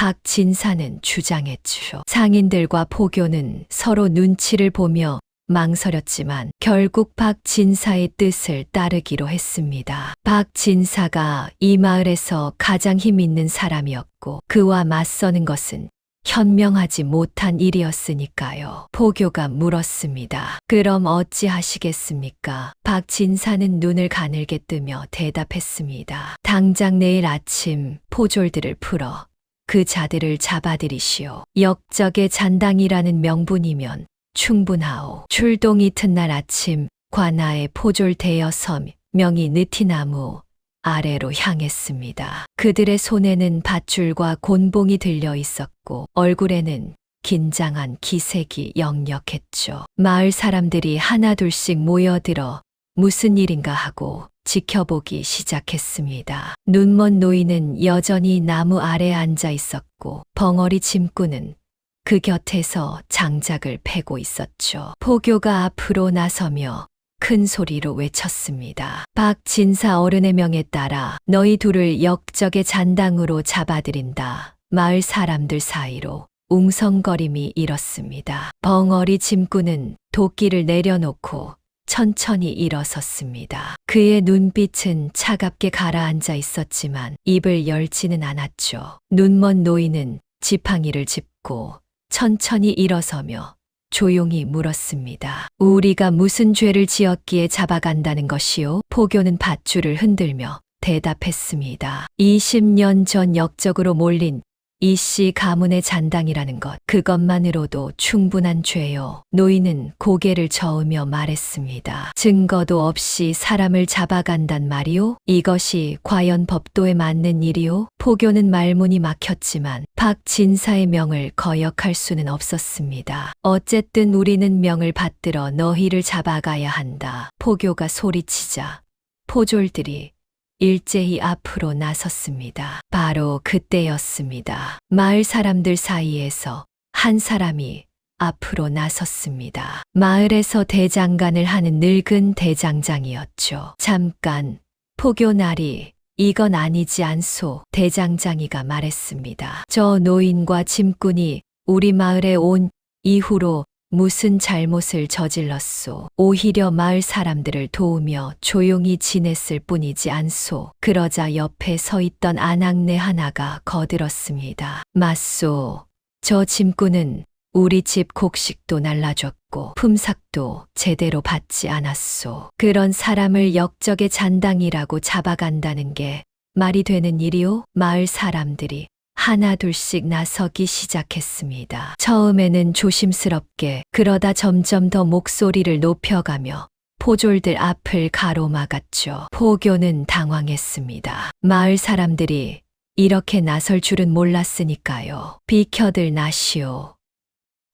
A: 박진사는 주장했죠. 상인들과 포교는 서로 눈치를 보며 망설였지만 결국 박진사의 뜻을 따르기로 했습니다. 박진사가 이 마을에서 가장 힘 있는 사람이었고 그와 맞서는 것은 현명하지 못한 일이었으니까요. 포교가 물었습니다. 그럼 어찌하시겠습니까? 박진사는 눈을 가늘게 뜨며 대답했습니다. 당장 내일 아침 포졸들을 풀어 그 자들을 잡아들이시오. 역적의 잔당이라는 명분이면 충분하오. 출동 이튿날 아침 관아의 포졸 대여섯 명이 느티나무 아래로 향했습니다. 그들의 손에는 밧줄과 곤봉이 들려 있었고 얼굴에는 긴장한 기색이 역력했죠. 마을 사람들이 하나둘씩 모여들어 무슨 일인가 하고 지켜보기 시작했습니다. 눈먼 노인은 여전히 나무 아래에 앉아 있었고 벙어리 짐꾼은 그 곁에서 장작을 패고 있었죠. 포교가 앞으로 나서며 큰 소리로 외쳤습니다. 박진사 어른의 명에 따라 너희 둘을 역적의 잔당으로 잡아들인다. 마을 사람들 사이로 웅성거림이 일었습니다. 벙어리 짐꾼은 도끼를 내려놓고 천천히 일어섰습니다. 그의 눈빛은 차갑게 가라앉아 있었지만 입을 열지는 않았죠. 눈먼 노인은 지팡이를 짚고 천천히 일어서며 조용히 물었습니다. 우리가 무슨 죄를 지었기에 잡아간다는 것이요? 포교는 밧줄을 흔들며 대답했습니다. 20년 전 역적으로 몰린 이씨 가문의 잔당이라는 것, 그것만으로도 충분한 죄요. 노인은 고개를 저으며 말했습니다. 증거도 없이 사람을 잡아간단 말이요? 이것이 과연 법도에 맞는 일이요? 포교는 말문이 막혔지만 박진사의 명을 거역할 수는 없었습니다. 어쨌든 우리는 명을 받들어 너희를 잡아가야 한다. 포교가 소리치자 포졸들이 일제히 앞으로 나섰습니다. 바로 그때였습니다. 마을 사람들 사이에서 한 사람이 앞으로 나섰습니다. 마을에서 대장간을 하는 늙은 대장장이었죠. 잠깐, 포교나리, 이건 아니지 않소. 대장장이가 말했습니다. 저 노인과 짐꾼이 우리 마을에 온 이후로 무슨 잘못을 저질렀소. 오히려 마을 사람들을 도우며 조용히 지냈을 뿐이지 않소. 그러자 옆에 서 있던 아낙네 하나가 거들었습니다. 맞소. 저 짐꾼은 우리 집 곡식도 날라줬고 품삯도 제대로 받지 않았소. 그런 사람을 역적의 잔당이라고 잡아간다는 게 말이 되는 일이오? 마을 사람들이 하나둘씩 나서기 시작했습니다. 처음에는 조심스럽게, 그러다 점점 더 목소리를 높여가며 포졸들 앞을 가로막았죠. 포교는 당황했습니다. 마을 사람들이 이렇게 나설 줄은 몰랐으니까요. 비켜들 나시오.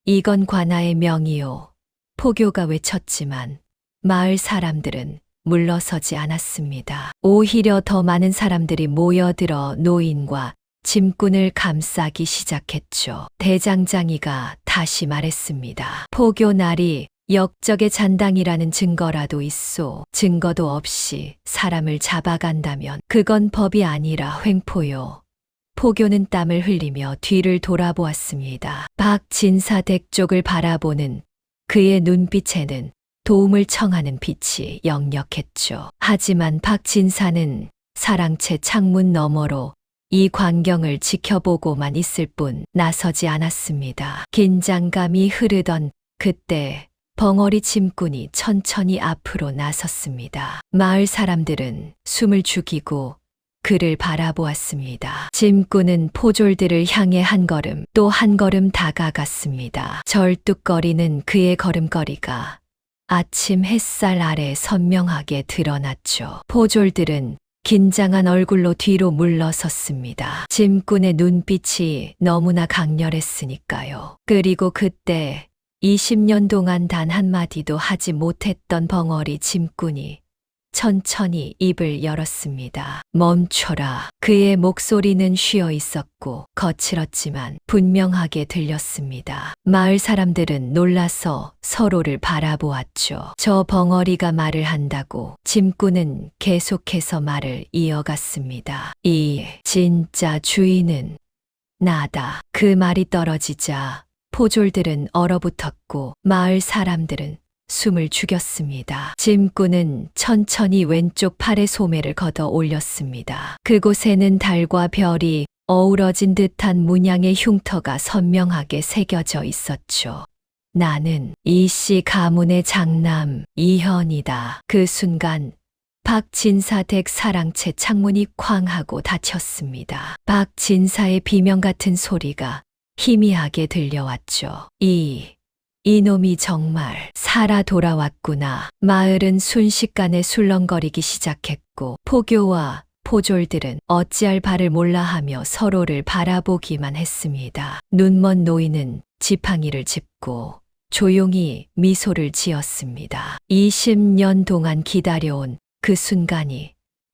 A: 이건 관아의 명이요. 포교가 외쳤지만 마을 사람들은 물러서지 않았습니다. 오히려 더 많은 사람들이 모여들어 노인과 짐꾼을 감싸기 시작했죠. 대장장이가 다시 말했습니다. 포교날이 역적의 잔당이라는 증거라도 있소. 증거도 없이 사람을 잡아간다면 그건 법이 아니라 횡포요. 포교는 땀을 흘리며 뒤를 돌아보았습니다. 박진사 댁 쪽을 바라보는 그의 눈빛에는 도움을 청하는 빛이 역력했죠. 하지만 박진사는 사랑채 창문 너머로 이 광경을 지켜보고만 있을 뿐 나서지 않았습니다. 긴장감이 흐르던 그때 벙어리 짐꾼이 천천히 앞으로 나섰습니다. 마을 사람들은 숨을 죽이고 그를 바라보았습니다. 짐꾼은 포졸들을 향해 한 걸음 또 한 걸음 다가갔습니다. 절뚝거리는 그의 걸음걸이가 아침 햇살 아래 선명하게 드러났죠. 포졸들은 긴장한 얼굴로 뒤로 물러섰습니다. 짐꾼의 눈빛이 너무나 강렬했으니까요. 그리고 그때 20년 동안 단 한마디도 하지 못했던 벙어리 짐꾼이 천천히 입을 열었습니다. 멈춰라. 그의 목소리는 쉬어 있었고 거칠었지만 분명하게 들렸습니다. 마을 사람들은 놀라서 서로를 바라보았죠. 저 벙어리가 말을 한다고 짐꾼은 계속해서 말을 이어갔습니다. 이 진짜 주인은 나다. 그 말이 떨어지자 포졸들은 얼어붙었고 마을 사람들은 숨을 죽였습니다. 짐꾼은 천천히 왼쪽 팔에 소매를 걷어 올렸습니다. 그곳에는 달과 별이 어우러진 듯한 문양의 흉터가 선명하게 새겨져 있었죠. 나는 이씨 가문의 장남 이현이다. 그 순간 박진사 댁 사랑채 창문이 쾅 하고 닫혔습니다. 박진사의 비명 같은 소리가 희미하게 들려왔죠. 이놈이 정말 살아 돌아왔구나. 마을은 순식간에 술렁거리기 시작했고 포교와 포졸들은 어찌할 바를 몰라 하며 서로를 바라보기만 했습니다. 눈먼 노인은 지팡이를 짚고 조용히 미소를 지었습니다. 20년 동안 기다려온 그 순간이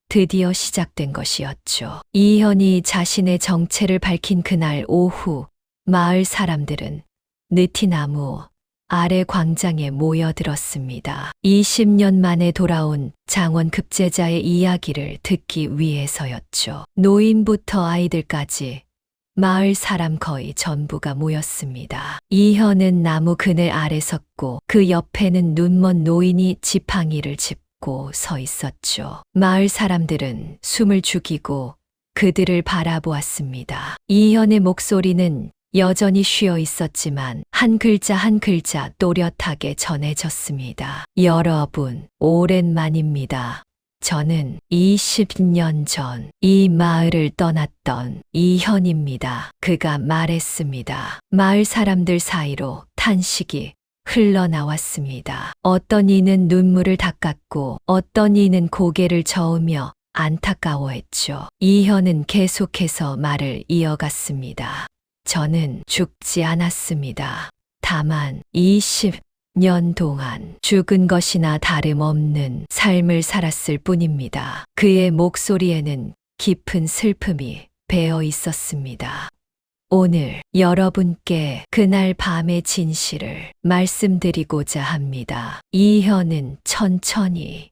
A: 드디어 시작된 것이었죠. 이현이 자신의 정체를 밝힌 그날 오후 마을 사람들은 느티나무 아래 광장에 모여들었습니다. 20년 만에 돌아온 장원 급제자의 이야기를 듣기 위해서였죠. 노인부터 아이들까지 마을 사람 거의 전부가 모였습니다. 이현은 나무 그늘 아래 섰고 그 옆에는 눈먼 노인이 지팡이를 짚고 서 있었죠. 마을 사람들은 숨을 죽이고 그들을 바라보았습니다. 이현의 목소리는 여전히 쉬어 있었지만 한 글자 한 글자 또렷하게 전해졌습니다. 여러분, 오랜만입니다. 저는 20년 전 이 마을을 떠났던 이현입니다. 그가 말했습니다. 마을 사람들 사이로 탄식이 흘러나왔습니다. 어떤 이는 눈물을 닦았고 어떤 이는 고개를 저으며 안타까워했죠. 이현은 계속해서 말을 이어갔습니다. 저는 죽지 않았습니다. 다만 20년 동안 죽은 것이나 다름없는 삶을 살았을 뿐입니다. 그의 목소리에는 깊은 슬픔이 배어 있었습니다. 오늘 여러분께 그날 밤의 진실을 말씀드리고자 합니다. 이현은 천천히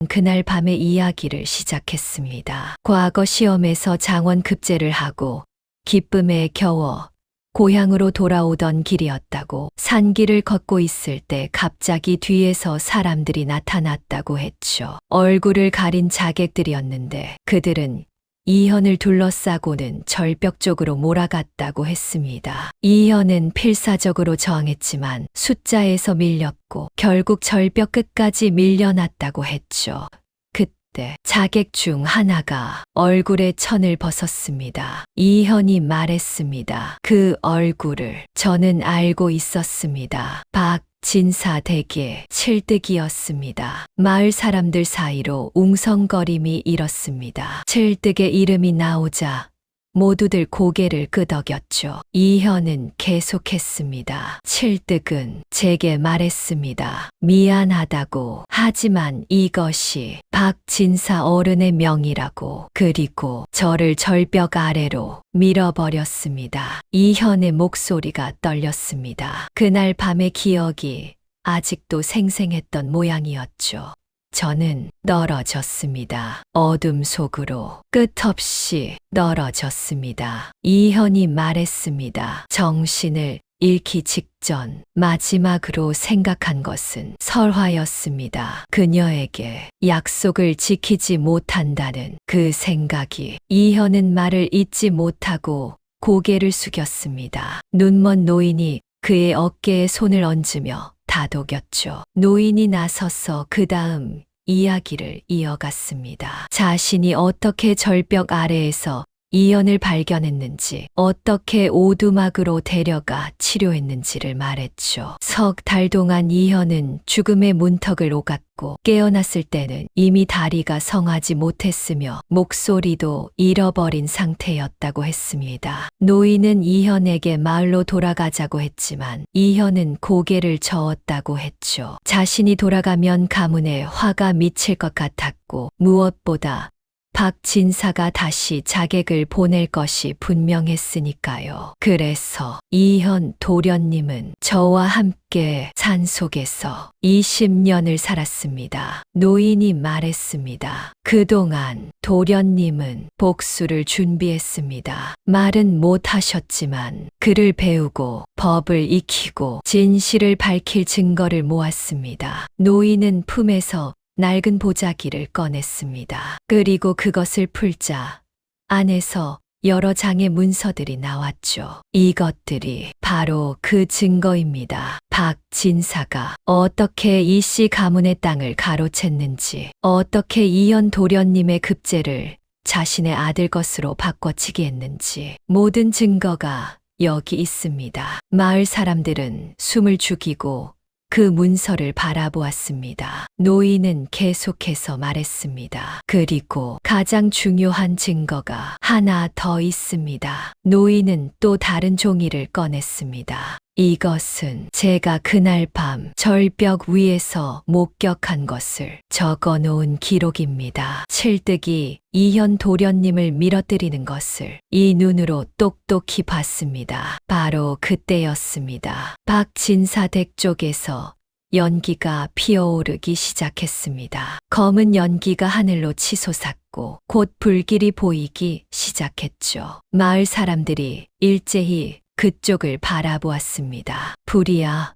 A: 그날 밤의 이야기를 시작했습니다. 과거 시험에서 장원 급제를 하고 기쁨에 겨워 고향으로 돌아오던 길이었다고, 산길을 걷고 있을 때 갑자기 뒤에서 사람들이 나타났다고 했죠. 얼굴을 가린 자객들이었는데 그들은 이현을 둘러싸고는 절벽 쪽으로 몰아갔다고 했습니다. 이현은 필사적으로 저항했지만 숫자에서 밀렸고 결국 절벽 끝까지 밀려났다고 했죠. 그때 자객 중 하나가 얼굴에 천을 벗었습니다. 이현이 말했습니다. 그 얼굴을 저는 알고 있었습니다. 박진사 댁의 칠득이었습니다. 마을 사람들 사이로 웅성거림이 일었습니다. 칠득의 이름이 나오자 모두들 고개를 끄덕였죠. 이현은 계속했습니다. 칠득은 제게 말했습니다. 미안하다고. 하지만 이것이 박진사 어른의 명이라고. 그리고 저를 절벽 아래로 밀어버렸습니다. 이현의 목소리가 떨렸습니다. 그날 밤의 기억이 아직도 생생했던 모양이었죠. 저는 떨어졌습니다. 어둠 속으로 끝없이 떨어졌습니다. 이현이 말했습니다. 정신을 잃기 직전 마지막으로 생각한 것은 설화였습니다. 그녀에게 약속을 지키지 못한다는 그 생각이. 이현은 말을 잇지 못하고 고개를 숙였습니다. 눈먼 노인이 그의 어깨에 손을 얹으며 다독였죠. 노인이 나서서 그 다음 이야기를 이어갔습니다. 자신이 어떻게 절벽 아래에서 이현을 발견했는지, 어떻게 오두막으로 데려가 치료했는지를 말했죠. 석 달 동안 이현은 죽음의 문턱을 오갔고 깨어났을 때는 이미 다리가 성하지 못했으며 목소리도 잃어버린 상태였다고 했습니다. 노인은 이현에게 마을로 돌아가자고 했지만 이현은 고개를 저었다고 했죠. 자신이 돌아가면 가문에 화가 미칠 것 같았고 무엇보다 박 진사가 다시 자객을 보낼 것이 분명했으니까요. 그래서 이현 도련님은 저와 함께 산속에서 20년을 살았습니다. 노인이 말했습니다. 그동안 도련님은 복수를 준비했습니다. 말은 못하셨지만 글을 배우고 법을 익히고 진실을 밝힐 증거를 모았습니다. 노인은 품에서 낡은 보자기를 꺼냈습니다. 그리고 그것을 풀자 안에서 여러 장의 문서들이 나왔죠. 이것들이 바로 그 증거입니다. 박 진사가 어떻게 이씨 가문의 땅을 가로챘는지, 어떻게 이현 도련님의 급제를 자신의 아들 것으로 바꿔치기 했는지 모든 증거가 여기 있습니다. 마을 사람들은 숨을 죽이고 그 문서를 바라보았습니다. 노인은 계속해서 말했습니다. 그리고 가장 중요한 증거가 하나 더 있습니다. 노인은 또 다른 종이를 꺼냈습니다. 이것은 제가 그날 밤 절벽 위에서 목격한 것을 적어 놓은 기록입니다. 칠득이 이현 도련님을 밀어뜨리는 것을 이 눈으로 똑똑히 봤습니다. 바로 그때였습니다. 박진사 댁 쪽에서 연기가 피어오르기 시작했습니다. 검은 연기가 하늘로 치솟았고 곧 불길이 보이기 시작했죠. 마을 사람들이 일제히 그쪽을 바라보았습니다. 불이야.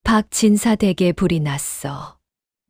A: 박진사 댁에 불이 났어.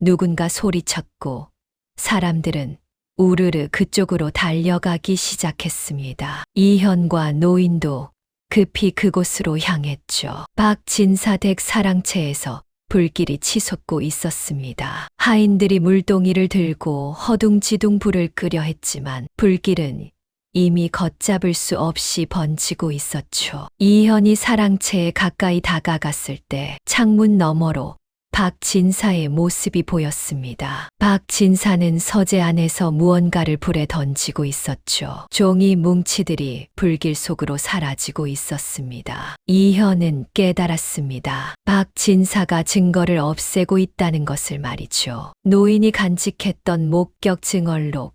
A: 누군가 소리쳤고 사람들은 우르르 그쪽으로 달려가기 시작했습니다. 이현과 노인도 급히 그곳으로 향했죠. 박진사 댁 사랑채에서 불길이 치솟고 있었습니다. 하인들이 물동이를 들고 허둥지둥 불을 끄려 했지만 불길은 이미 걷잡을 수 없이 번지고 있었죠. 이현이 사랑채에 가까이 다가갔을 때 창문 너머로 박진사의 모습이 보였습니다. 박진사는 서재 안에서 무언가를 불에 던지고 있었죠. 종이 뭉치들이 불길 속으로 사라지고 있었습니다. 이현은 깨달았습니다. 박진사가 증거를 없애고 있다는 것을 말이죠. 노인이 간직했던 목격 증언록,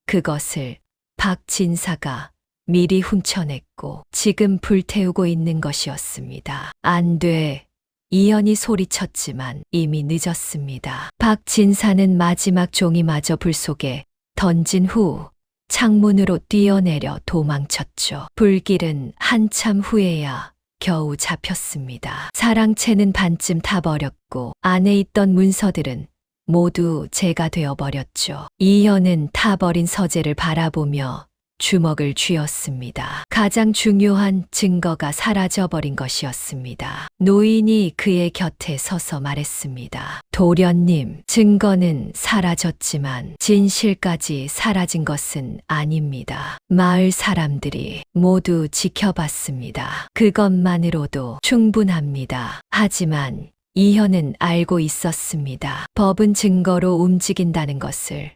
A: 그것을 박진사가 미리 훔쳐냈고 지금 불태우고 있는 것이었습니다. 안 돼. 이현이 소리쳤지만 이미 늦었습니다. 박진사는 마지막 종이마저 불 속에 던진 후 창문으로 뛰어내려 도망쳤죠. 불길은 한참 후에야 겨우 잡혔습니다. 사랑채는 반쯤 타버렸고 안에 있던 문서들은 모두 재가 되어버렸죠. 이현은 타버린 서재를 바라보며 주먹을 쥐었습니다. 가장 중요한 증거가 사라져버린 것이었습니다. 노인이 그의 곁에 서서 말했습니다. 도련님, 증거는 사라졌지만 진실까지 사라진 것은 아닙니다. 마을 사람들이 모두 지켜봤습니다. 그것만으로도 충분합니다. 하지만 이현은 알고 있었습니다. 법은 증거로 움직인다는 것을.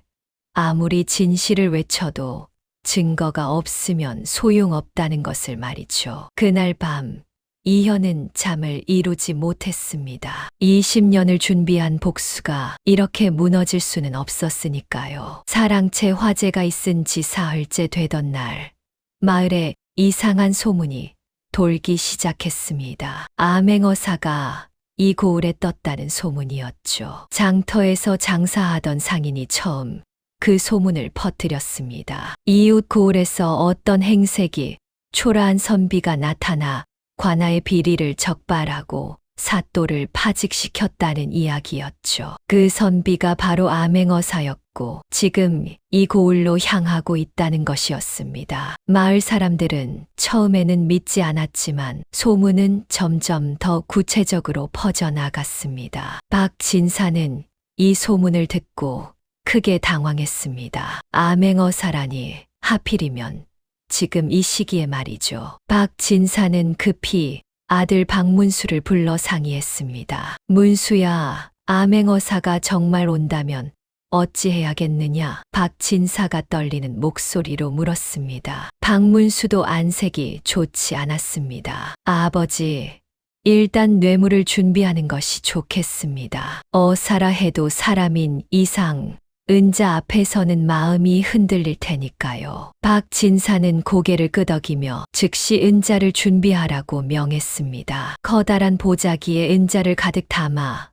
A: 아무리 진실을 외쳐도 증거가 없으면 소용없다는 것을 말이죠. 그날 밤 이현은 잠을 이루지 못했습니다. 20년을 준비한 복수가 이렇게 무너질 수는 없었으니까요. 사랑채 화재가 있은 지 사흘째 되던 날, 마을에 이상한 소문이 돌기 시작했습니다. 암행어사가 이 고을에 떴다는 소문이었죠. 장터에서 장사하던 상인이 처음 그 소문을 퍼뜨렸습니다. 이웃 고을에서 어떤 행색이 초라한 선비가 나타나 관아의 비리를 적발하고 사또를 파직시켰다는 이야기였죠. 그 선비가 바로 암행어사였고 지금 이 고을로 향하고 있다는 것이었습니다. 마을 사람들은 처음에는 믿지 않았지만 소문은 점점 더 구체적으로 퍼져나갔습니다. 박진사는 이 소문을 듣고 크게 당황했습니다. 암행어사라니, 하필이면 지금 이 시기에 말이죠. 박진사는 급히 아들 박문수를 불러 상의했습니다. 문수야, 암행어사가 정말 온다면 어찌해야겠느냐? 박진사가 떨리는 목소리로 물었습니다. 박문수도 안색이 좋지 않았습니다. 아버지, 일단 뇌물을 준비하는 것이 좋겠습니다. 어사라 해도 사람인 이상 은자 앞에서는 마음이 흔들릴 테니까요. 박진사는 고개를 끄덕이며 즉시 은자를 준비하라고 명했습니다. 커다란 보자기에 은자를 가득 담아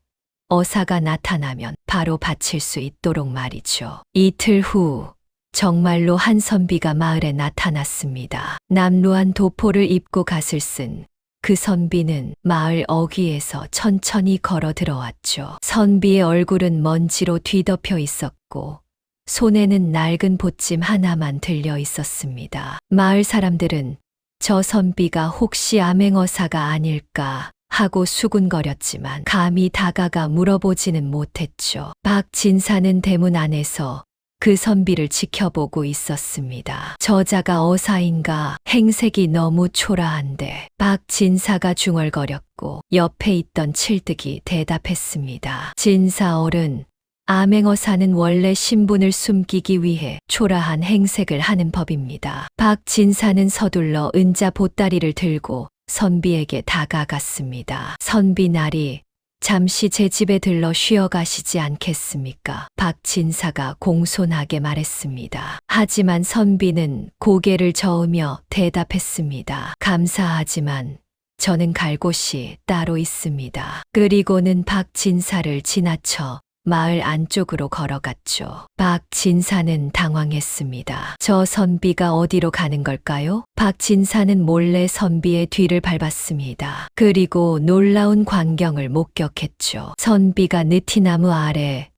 A: 어사가 나타나면 바로 바칠 수 있도록 말이죠. 이틀 후 정말로 한 선비가 마을에 나타났습니다. 남루한 도포를 입고 갓을 쓴 그 선비는 마을 어귀에서 천천히 걸어 들어왔죠. 선비의 얼굴은 먼지로 뒤덮여 있었고 손에는 낡은 보찜 하나만 들려 있었습니다. 마을 사람들은 저 선비가 혹시 암행어사가 아닐까 하고 수군거렸지만 감히 다가가 물어보지는 못했죠. 박진사는 대문 안에서 그 선비를 지켜보고 있었습니다. 저자가 어사인가 행색이 너무 초라한데 박진사가 중얼거렸고 옆에 있던 칠득이 대답했습니다. 진사어른, 암행어사는 원래 신분을 숨기기 위해 초라한 행색을 하는 법입니다. 박진사는 서둘러 은자 보따리를 들고 선비에게 다가갔습니다. 선비나리, 잠시 제 집에 들러 쉬어 가시지 않겠습니까? 박진사가 공손하게 말했습니다. 하지만 선비는 고개를 저으며 대답했습니다. 감사하지만 저는 갈 곳이 따로 있습니다. 그리고는 박진사를 지나쳐 마을 안쪽으로 걸어갔죠. 박진사는 당황했습니다. 저 선비가 어디로 가는 걸까요? 박진사는 몰래 선비의 뒤를 밟았습니다. 그리고 놀라운 광경을 목격했죠. 선비가 느티나무 아래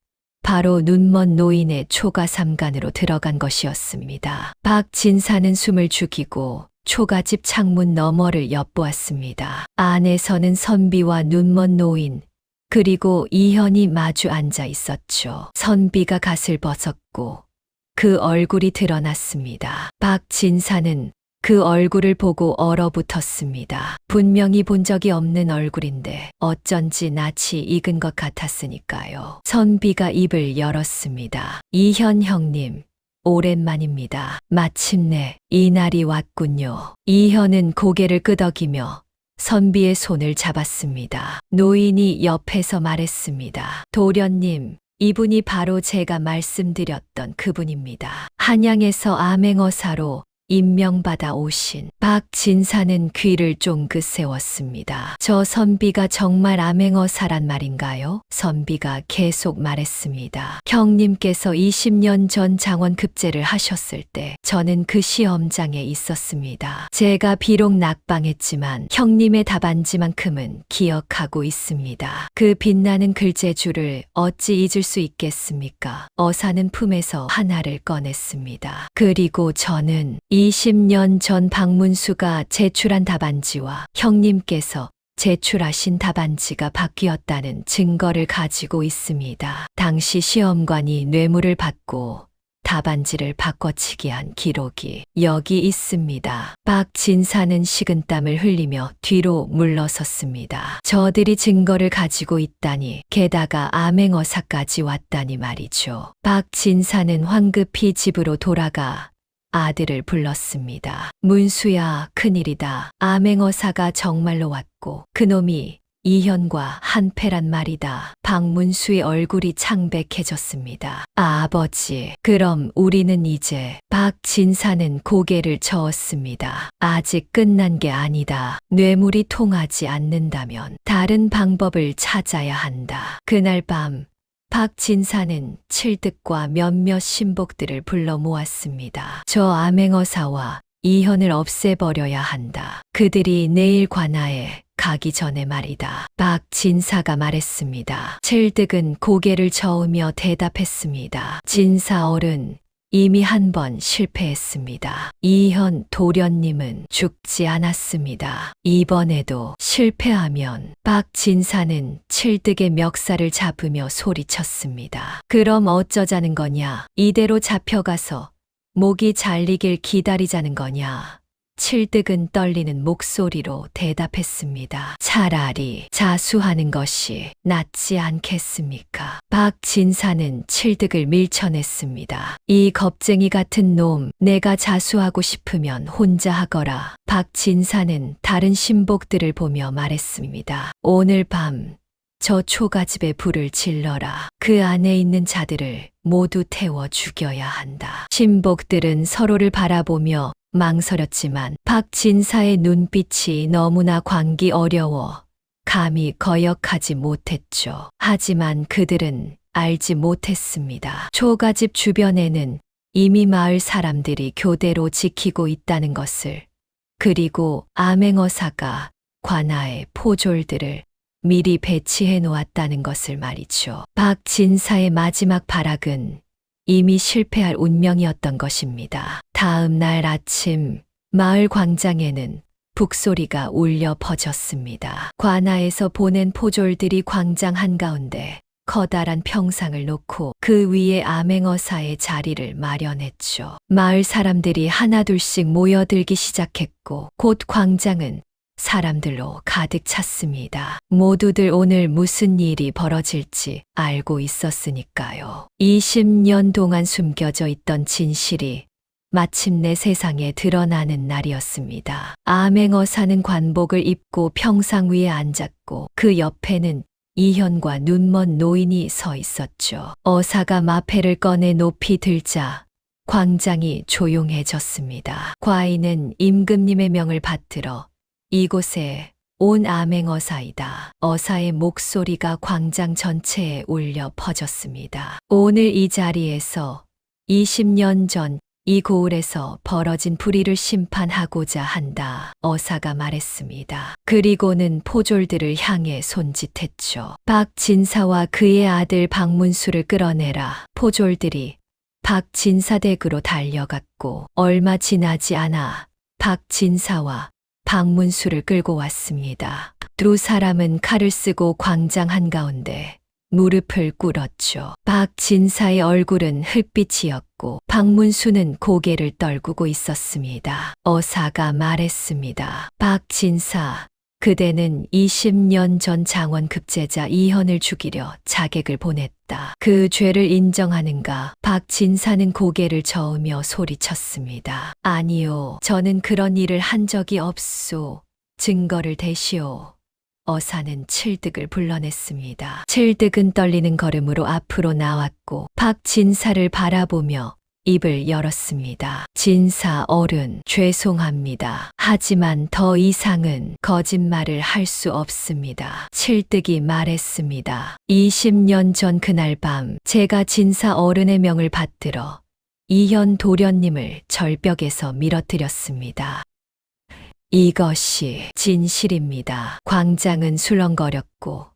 A: 바로 눈먼 노인의 초가삼간으로 들어간 것이었습니다. 박진사는 숨을 죽이고 초가집 창문 너머를 엿보았습니다. 안에서는 선비와 눈먼 노인, 그리고 이현이 마주 앉아 있었죠. 선비가 갓을 벗었고 그 얼굴이 드러났습니다. 박진사는 그 얼굴을 보고 얼어붙었습니다. 분명히 본 적이 없는 얼굴인데 어쩐지 낯이 익은 것 같았으니까요. 선비가 입을 열었습니다. 이현 형님, 오랜만입니다. 마침내 이 날이 왔군요. 이현은 고개를 끄덕이며 선비의 손을 잡았습니다. 노인이 옆에서 말했습니다. 도련님, 이분이 바로 제가 말씀드렸던 그분입니다. 한양에서 암행어사로 임명받아 오신. 박진사는 귀를 쫑긋 세웠습니다. 저 선비가 정말 암행어사란 말인가요? 선비가 계속 말했습니다. 형님께서 20년 전 장원급제를 하셨을 때 저는 그 시험장에 있었습니다. 제가 비록 낙방했지만 형님의 답안지만큼은 기억하고 있습니다. 그 빛나는 글재주를 어찌 잊을 수 있겠습니까? 어사는 품에서 하나를 꺼냈습니다. 그리고 저는 20년 전 박문수가 제출한 답안지와 형님께서 제출하신 답안지가 바뀌었다는 증거를 가지고 있습니다. 당시 시험관이 뇌물을 받고 답안지를 바꿔치기 한 기록이 여기 있습니다. 박진사는 식은땀을 흘리며 뒤로 물러섰습니다. 저들이 증거를 가지고 있다니, 게다가 암행어사까지 왔다니 말이죠. 박진사는 황급히 집으로 돌아가 아들을 불렀습니다. 문수야, 큰일이다. 암행어사가 정말로 왔고 그놈이 이현과 한패란 말이다. 박문수의 얼굴이 창백해졌습니다. 아버지, 그럼 우리는 이제. 박진사는 고개를 저었습니다. 아직 끝난 게 아니다. 뇌물이 통하지 않는다면 다른 방법을 찾아야 한다. 그날 밤 박진사는 칠득과 몇몇 신복들을 불러 모았습니다. 저 암행어사와 이현을 없애버려야 한다. 그들이 내일 관아에 가기 전에 말이다. 박진사가 말했습니다. 칠득은 고개를 저으며 대답했습니다. 진사어른, 이미 한 번 실패했습니다. 이현 도련님은 죽지 않았습니다. 이번에도 실패하면. 박진사는 칠득의 멱살을 잡으며 소리쳤습니다. 그럼 어쩌자는 거냐? 이대로 잡혀가서 목이 잘리길 기다리자는 거냐? 칠득은 떨리는 목소리로 대답했습니다. 차라리 자수하는 것이 낫지 않겠습니까? 박진사는 칠득을 밀쳐냈습니다. 이 겁쟁이 같은 놈, 내가 자수하고 싶으면 혼자 하거라. 박진사는 다른 신복들을 보며 말했습니다. 오늘 밤 저 초가집에 불을 질러라. 그 안에 있는 자들을 모두 태워 죽여야 한다. 신복들은 서로를 바라보며 망설였지만 박진사의 눈빛이 너무나 광기 어려워 감히 거역하지 못했죠. 하지만 그들은 알지 못했습니다. 초가집 주변에는 이미 마을 사람들이 교대로 지키고 있다는 것을, 그리고 암행어사가 관아에 포졸들을 미리 배치해 놓았다는 것을 말이죠. 박진사의 마지막 발악은 이미 실패할 운명이었던 것입니다. 다음 날 아침 마을 광장에는 북소리가 울려 퍼졌습니다. 관아에서 보낸 포졸들이 광장 한가운데 커다란 평상을 놓고 그 위에 암행어사의 자리를 마련했죠. 마을 사람들이 하나둘씩 모여들기 시작했고 곧 광장은 사람들로 가득 찼습니다. 모두들 오늘 무슨 일이 벌어질지 알고 있었으니까요. 20년 동안 숨겨져 있던 진실이 마침내 세상에 드러나는 날이었습니다. 암행어사는 관복을 입고 평상 위에 앉았고 그 옆에는 이현과 눈먼 노인이 서 있었죠. 어사가 마패를 꺼내 높이 들자 광장이 조용해졌습니다. 과인은 임금님의 명을 받들어 이곳에 온 암행어사이다. 어사의 목소리가 광장 전체에 울려 퍼졌습니다. 오늘 이 자리에서 20년 전 이 고을에서 벌어진 불의를 심판하고자 한다. 어사가 말했습니다. 그리고는 포졸들을 향해 손짓했죠. 박진사와 그의 아들 박문수를 끌어내라. 포졸들이 박진사 댁으로 달려갔고 얼마 지나지 않아 박진사와 박문수를 끌고 왔습니다. 두 사람은 칼을 쓰고 광장 한가운데 무릎을 꿇었죠. 박진사의 얼굴은 흙빛이었고 박문수는 고개를 떨구고 있었습니다. 어사가 말했습니다. 박진사, 그대는 20년 전 장원 급제자 이현을 죽이려 자객을 보냈다. 그 죄를 인정하는가? 박진사는 고개를 저으며 소리쳤습니다. 아니요, 저는 그런 일을 한 적이 없소. 증거를 대시오. 어사는 칠득을 불러냈습니다. 칠득은 떨리는 걸음으로 앞으로 나왔고 박진사를 바라보며 입을 열었습니다. 진사 어른, 죄송합니다. 하지만 더 이상은 거짓말을 할 수 없습니다. 칠득이 말했습니다. 20년 전 그날 밤 제가 진사 어른의 명을 받들어 이현 도련님을 절벽에서 밀어뜨렸습니다. 이것이 진실입니다. 광장은 술렁거렸고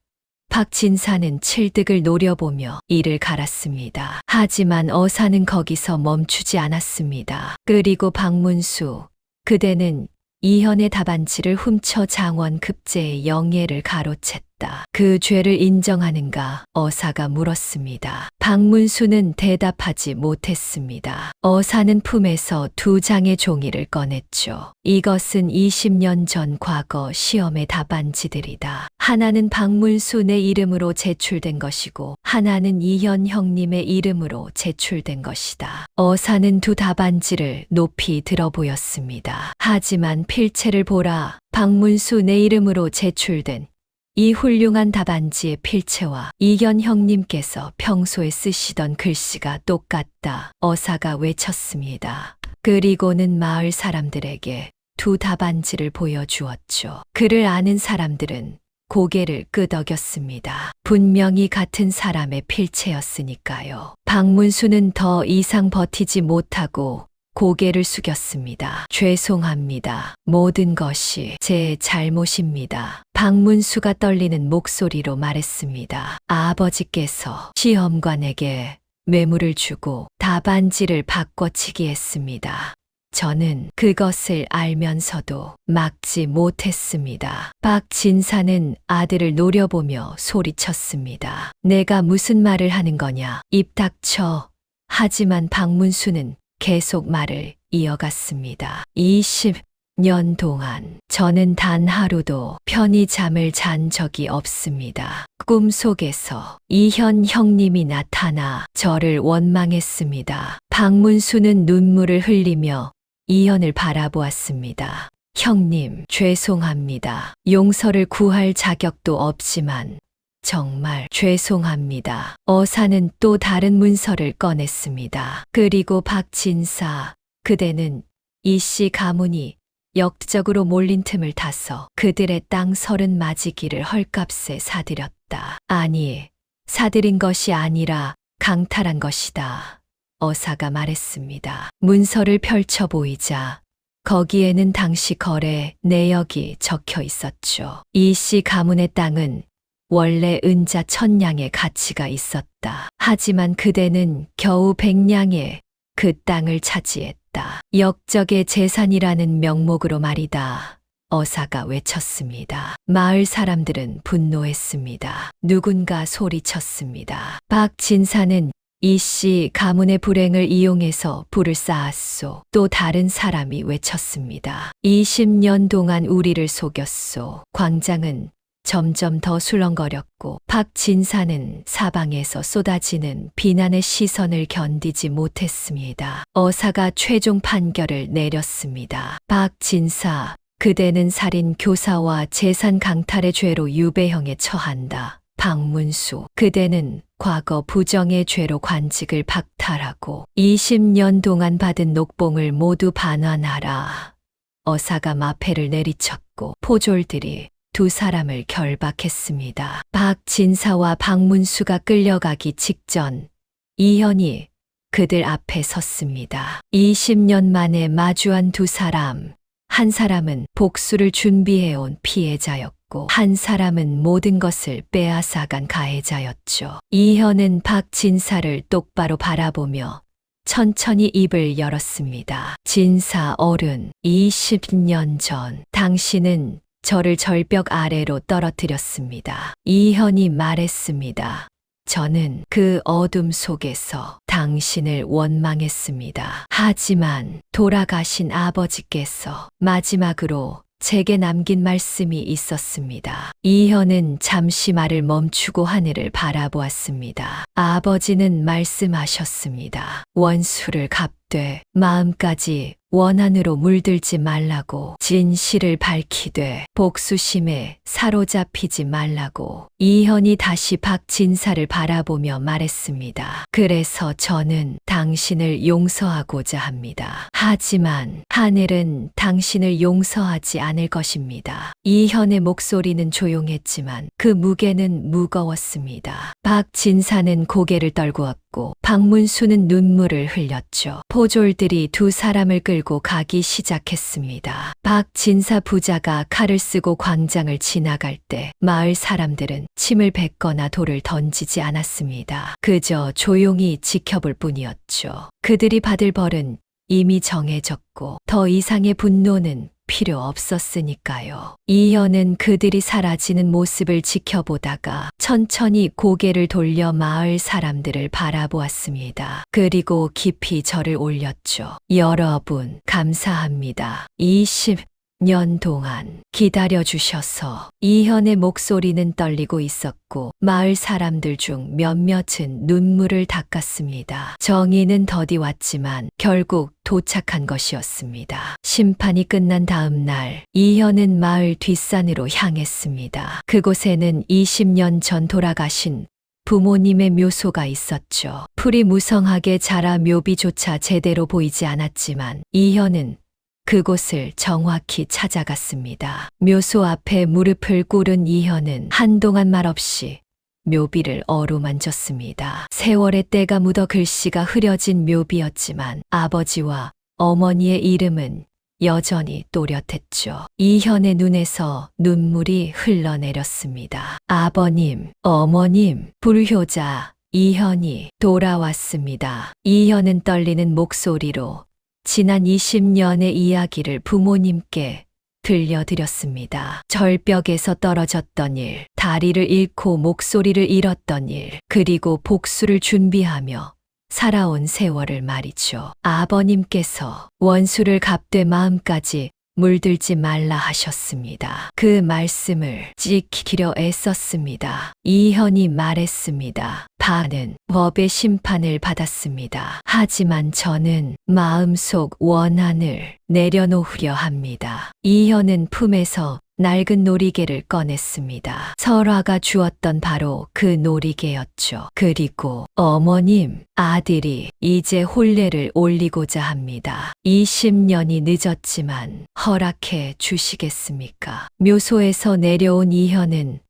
A: 박진사는 칠득을 노려보며 이를 갈았습니다. 하지만 어사는 거기서 멈추지 않았습니다. 그리고 박문수, 그대는 이현의 답안지를 훔쳐 장원 급제의 영예를 가로챘다. 그 죄를 인정하는가? 어사가 물었습니다. 박문수는 대답하지 못했습니다. 어사는 품에서 두 장의 종이를 꺼냈죠. 이것은 20년 전 과거 시험의 답안지들이다. 하나는 박문수 내 이름으로 제출된 것이고 하나는 이현 형님의 이름으로 제출된 것이다. 어사는 두 답안지를 높이 들어 보였습니다. 하지만 필체를 보라. 박문수 내 이름으로 제출된 이 훌륭한 답안지의 필체와 이현 형님께서 평소에 쓰시던 글씨가 똑같다. 어사가 외쳤습니다. 그리고는 마을 사람들에게 두 답안지를 보여주었죠. 그를 아는 사람들은 고개를 끄덕였습니다. 분명히 같은 사람의 필체였으니까요. 박문수는 더 이상 버티지 못하고 고개를 숙였습니다. 죄송합니다. 모든 것이 제 잘못입니다. 박문수가 떨리는 목소리로 말했습니다. 아버지께서 시험관에게 뇌물을 주고 답안지를 바꿔치기 했습니다. 저는 그것을 알면서도 막지 못했습니다. 박진사는 아들을 노려보며 소리쳤습니다. 내가 무슨 말을 하는 거냐? 입 닥쳐. 하지만 박문수는 계속 말을 이어갔습니다. 20년 동안 저는 단 하루도 편히 잠을 잔 적이 없습니다. 꿈속에서 이현 형님이 나타나 저를 원망했습니다. 박문수는 눈물을 흘리며 이현을 바라보았습니다. 형님, 죄송합니다. 용서를 구할 자격도 없지만 정말 죄송합니다. 어사는 또 다른 문서를 꺼냈습니다. 그리고 박진사, 그대는 이 씨 가문이 역적으로 몰린 틈을 타서 그들의 땅 30마지기를 헐값에 사들였다. 아니, 사들인 것이 아니라 강탈한 것이다. 어사가 말했습니다. 문서를 펼쳐 보이자 거기에는 당시 거래 내역이 적혀 있었죠. 이 씨 가문의 땅은 원래 은자 1000냥의 가치가 있었다. 하지만 그대는 겨우 100냥의 그 땅을 차지했다. 역적의 재산이라는 명목으로 말이다. 어사가 외쳤습니다. 마을 사람들은 분노했습니다. 누군가 소리쳤습니다. 박진사는 이 씨 가문의 불행을 이용해서 불을 쌓았소. 또 다른 사람이 외쳤습니다. 20년 동안 우리를 속였소. 광장은 점점 더 술렁거렸고 박진사는 사방에서 쏟아지는 비난의 시선을 견디지 못했습니다. 어사가 최종 판결을 내렸습니다. 박진사, 그대는 살인, 교사와 재산 강탈의 죄로 유배형에 처한다. 박문수, 그대는 과거 부정의 죄로 관직을 박탈하고 20년 동안 받은 녹봉을 모두 반환하라. 어사가 마패를 내리쳤고 포졸들이 두 사람을 결박했습니다. 박진사와 박문수가 끌려가기 직전 이현이 그들 앞에 섰습니다. 20년 만에 마주한 두 사람, 한 사람은 복수를 준비해온 피해자였고 한 사람은 모든 것을 빼앗아간 가해자였죠. 이현은 박진사를 똑바로 바라보며 천천히 입을 열었습니다. 진사 어른, 20년 전 당신은 저를 절벽 아래로 떨어뜨렸습니다. 이현이 말했습니다. 저는 그 어둠 속에서 당신을 원망했습니다. 하지만 돌아가신 아버지께서 마지막으로 제게 남긴 말씀이 있었습니다. 이현은 잠시 말을 멈추고 하늘을 바라보았습니다. 아버지는 말씀하셨습니다. 원수를 갚되 마음까지 원한으로 물들지 말라고, 진실을 밝히되 복수심에 사로잡히지 말라고. 이현이 다시 박진사를 바라보며 말했습니다. 그래서 저는 당신을 용서하고자 합니다. 하지만 하늘은 당신을 용서하지 않을 것입니다. 이현의 목소리는 조용했지만 그 무게는 무거웠습니다. 박진사는 고개를 떨구었고 박문수는 눈물을 흘렸죠. 포졸들이 두 사람을 끌고 가기 시작했습니다. 박진사 부자가 칼을 쓰고 광장을 지나갈 때 마을 사람들은 침을 뱉거나 돌을 던지지 않았습니다. 그저 조용히 지켜볼 뿐이었죠. 그들이 받을 벌은 이미 정해졌고 더 이상의 분노는 필요 없었으니까요. 이현은 그들이 사라지는 모습을 지켜보다가 천천히 고개를 돌려 마을 사람들을 바라보았습니다. 그리고 깊이 절을 올렸죠. 여러분, 감사합니다. 20년 동안 기다려주셔서. 이현의 목소리는 떨리고 있었고 마을 사람들 중 몇몇은 눈물을 닦았습니다. 정의는 더디 왔지만 결국 도착한 것이었습니다. 심판이 끝난 다음 날 이현은 마을 뒷산으로 향했습니다. 그곳에는 20년 전 돌아가신 부모님의 묘소가 있었죠. 풀이 무성하게 자라 묘비조차 제대로 보이지 않았지만 이현은 그곳을 정확히 찾아갔습니다. 묘소 앞에 무릎을 꿇은 이현은 한동안 말없이 묘비를 어루만졌습니다. 세월의 때가 묻어 글씨가 흐려진 묘비였지만 아버지와 어머니의 이름은 여전히 또렷했죠. 이현의 눈에서 눈물이 흘러내렸습니다. 아버님, 어머님, 불효자 이현이 돌아왔습니다. 이현은 떨리는 목소리로 지난 20년의 이야기를 부모님께 들려드렸습니다. 절벽에서 떨어졌던 일, 다리를 잃고 목소리를 잃었던 일, 그리고 복수를 준비하며 살아온 세월을 말이죠. 아버님께서 원수를 갚되 마음까지 물들지 말라 하셨습니다. 그 말씀을 지키려 애썼습니다. 이현이 말했습니다. 바는 법의 심판을 받았습니다. 하지만 저는 마음속 원한을 내려놓으려 합니다. 이현은 품에서 낡은 놀이개를 꺼냈습니다. 설화가 주었던 바로 그 놀이개였죠. 그리고 어머님, 아들이 이제 혼례를 올리고자 합니다. 20년이 늦었지만 허락해 주시겠습니까? 묘소에서 내려온 이현은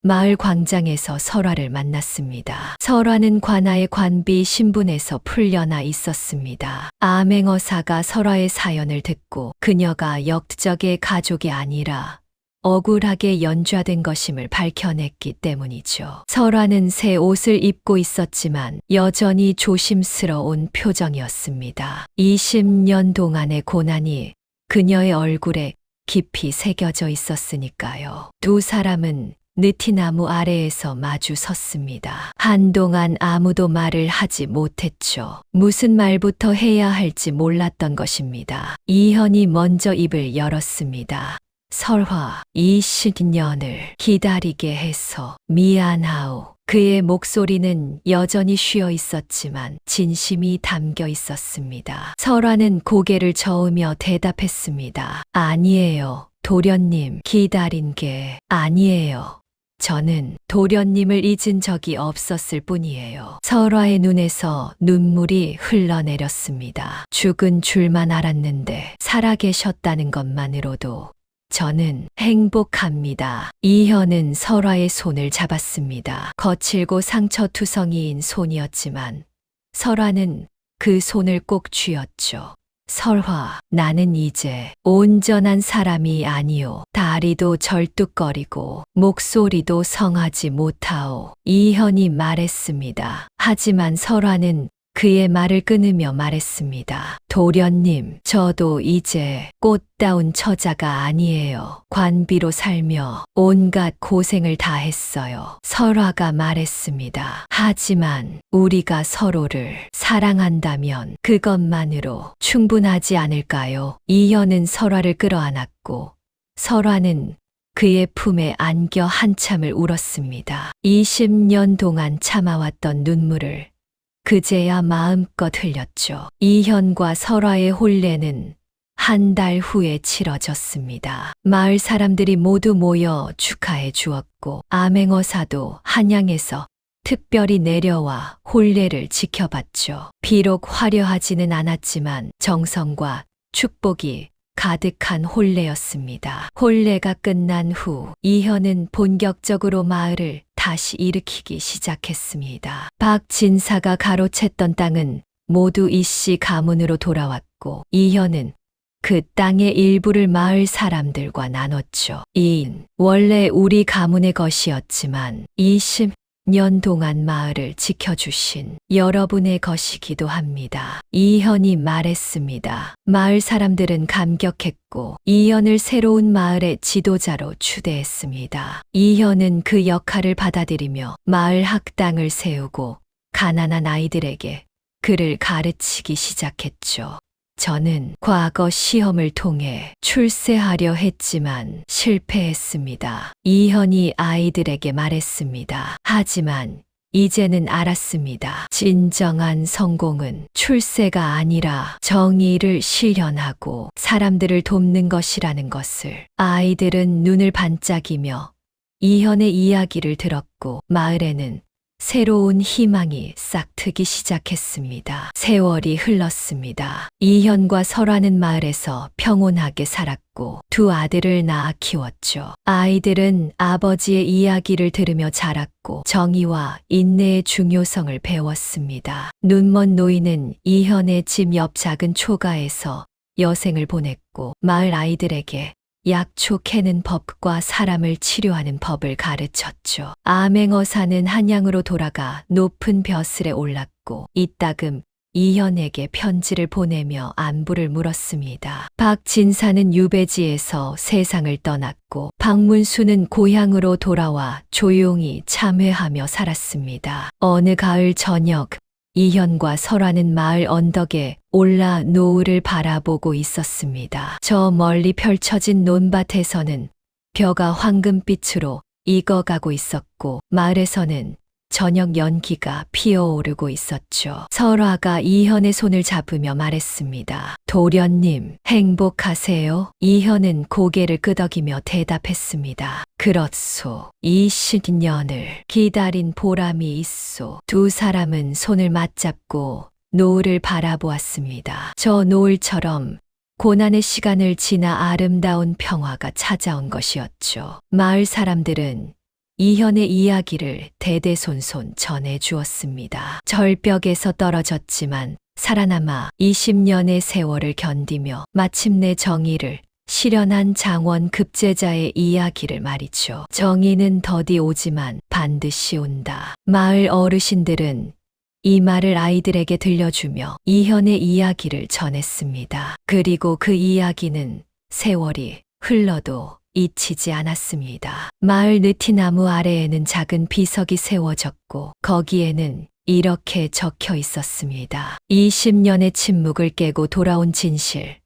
A: 마을 광장에서 설화를 만났습니다. 설화는 관아의 관비 신분에서 풀려나 있었습니다. 암행어사가 설화의 사연을 듣고 그녀가 역적의 가족이 아니라 억울하게 연좌된 것임을 밝혀냈기 때문이죠. 설화는 새 옷을 입고 있었지만 여전히 조심스러운 표정이었습니다. 20년 동안의 고난이 그녀의 얼굴에 깊이 새겨져 있었으니까요. 두 사람은 느티나무 아래에서 마주 섰습니다. 한동안 아무도 말을 하지 못했죠. 무슨 말부터 해야 할지 몰랐던 것입니다. 이현이 먼저 입을 열었습니다. 설화, 20년을 기다리게 해서 미안하오. 그의 목소리는 여전히 쉬어 있었지만 진심이 담겨 있었습니다. 설화는 고개를 저으며 대답했습니다. 아니에요. 도련님, 기다린 게 아니에요. 저는 도련님을 잊은 적이 없었을 뿐이에요. 설화의 눈에서 눈물이 흘러내렸습니다. 죽은 줄만 알았는데 살아계셨다는 것만으로도 저는 행복합니다. 이현은 설화의 손을 잡았습니다. 거칠고 상처투성이인 손이었지만 설화는 그 손을 꼭 쥐었죠. 설화, 나는 이제 온전한 사람이 아니오. 다리도 절뚝거리고 목소리도 성하지 못하오. 이현이 말했습니다. 하지만 설화는 그의 말을 끊으며 말했습니다. 도련님, 저도 이제 꽃다운 처자가 아니에요. 관비로 살며 온갖 고생을 다 했어요. 설화가 말했습니다. 하지만 우리가 서로를 사랑한다면 그것만으로 충분하지 않을까요? 이현은 설화를 끌어안았고 설화는 그의 품에 안겨 한참을 울었습니다. 20년 동안 참아왔던 눈물을 그제야 마음껏 흘렸죠. 이현과 설화의 혼례는 한 달 후에 치러졌습니다. 마을 사람들이 모두 모여 축하해 주었고 암행어사도 한양에서 특별히 내려와 혼례를 지켜봤죠. 비록 화려하지는 않았지만 정성과 축복이 가득한 혼례였습니다. 혼례가 끝난 후 이현은 본격적으로 마을을 다시 일으키기 시작했습니다. 박진사가 가로챘던 땅은 모두 이씨 가문으로 돌아왔고 이현은 그 땅의 일부를 마을 사람들과 나눴죠. 이인, 원래 우리 가문의 것이었지만 20년 동안 마을을 지켜주신 여러분의 것이기도 합니다. 이현이 말했습니다. 마을 사람들은 감격했고 이현을 새로운 마을의 지도자로 추대했습니다. 이현은 그 역할을 받아들이며 마을 학당을 세우고 가난한 아이들에게 글을 가르치기 시작했죠. 저는 과거 시험을 통해 출세하려 했지만 실패했습니다. 이현이 아이들에게 말했습니다. 하지만 이제는 알았습니다. 진정한 성공은 출세가 아니라 정의를 실현하고 사람들을 돕는 것이라는 것을. 아이들은 눈을 반짝이며 이현의 이야기를 들었고 마을에는 새로운 희망이 싹트기 시작했습니다. 세월이 흘렀습니다. 이현과 설화는 마을에서 평온하게 살았고 두 아들을 낳아 키웠죠. 아이들은 아버지의 이야기를 들으며 자랐고 정의와 인내의 중요성을 배웠습니다. 눈먼 노인은 이현의 집 옆 작은 초가에서 여생을 보냈고 마을 아이들에게 약초 캐는 법과 사람을 치료하는 법을 가르쳤죠. 암행어사는 한양으로 돌아가 높은 벼슬에 올랐고 이따금 이현에게 편지를 보내며 안부를 물었습니다. 박진사는 유배지에서 세상을 떠났고 박문수는 고향으로 돌아와 조용히 참회하며 살았습니다. 어느 가을 저녁 이현과 설화는 마을 언덕에 올라 노을을 바라보고 있었습니다. 저 멀리 펼쳐진 논밭에서는 벼가 황금빛으로 익어가고 있었고 마을에서는 저녁 연기가 피어오르고 있었죠. 설화가 이현의 손을 잡으며 말했습니다. 도련님, 행복하세요? 이현은 고개를 끄덕이며 대답했습니다. 그렇소. 20년을 기다린 보람이 있소. 두 사람은 손을 맞잡고 노을을 바라보았습니다. 저 노을처럼 고난의 시간을 지나 아름다운 평화가 찾아온 것이었죠. 마을 사람들은 이현의 이야기를 대대손손 전해 주었습니다. 절벽에서 떨어졌지만 살아남아 20년의 세월을 견디며 마침내 정의를 실현한 장원 급제자의 이야기를 말이죠. 정의는 더디 오지만 반드시 온다. 마을 어르신들은 이 말을 아이들에게 들려주며 이현의 이야기를 전했습니다. 그리고 그 이야기는 세월이 흘러도 잊히지 않았습니다. 마을 느티나무 아래에는 작은 비석이 세워졌고 거기에는 이렇게 적혀 있었습니다. 20년의 침묵을 깨고 돌아온 진실,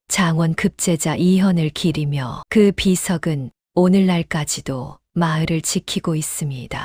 A: 장원 급제자 이현을 기리며. 그 비석은 오늘날까지도 마을을 지키고 있습니다.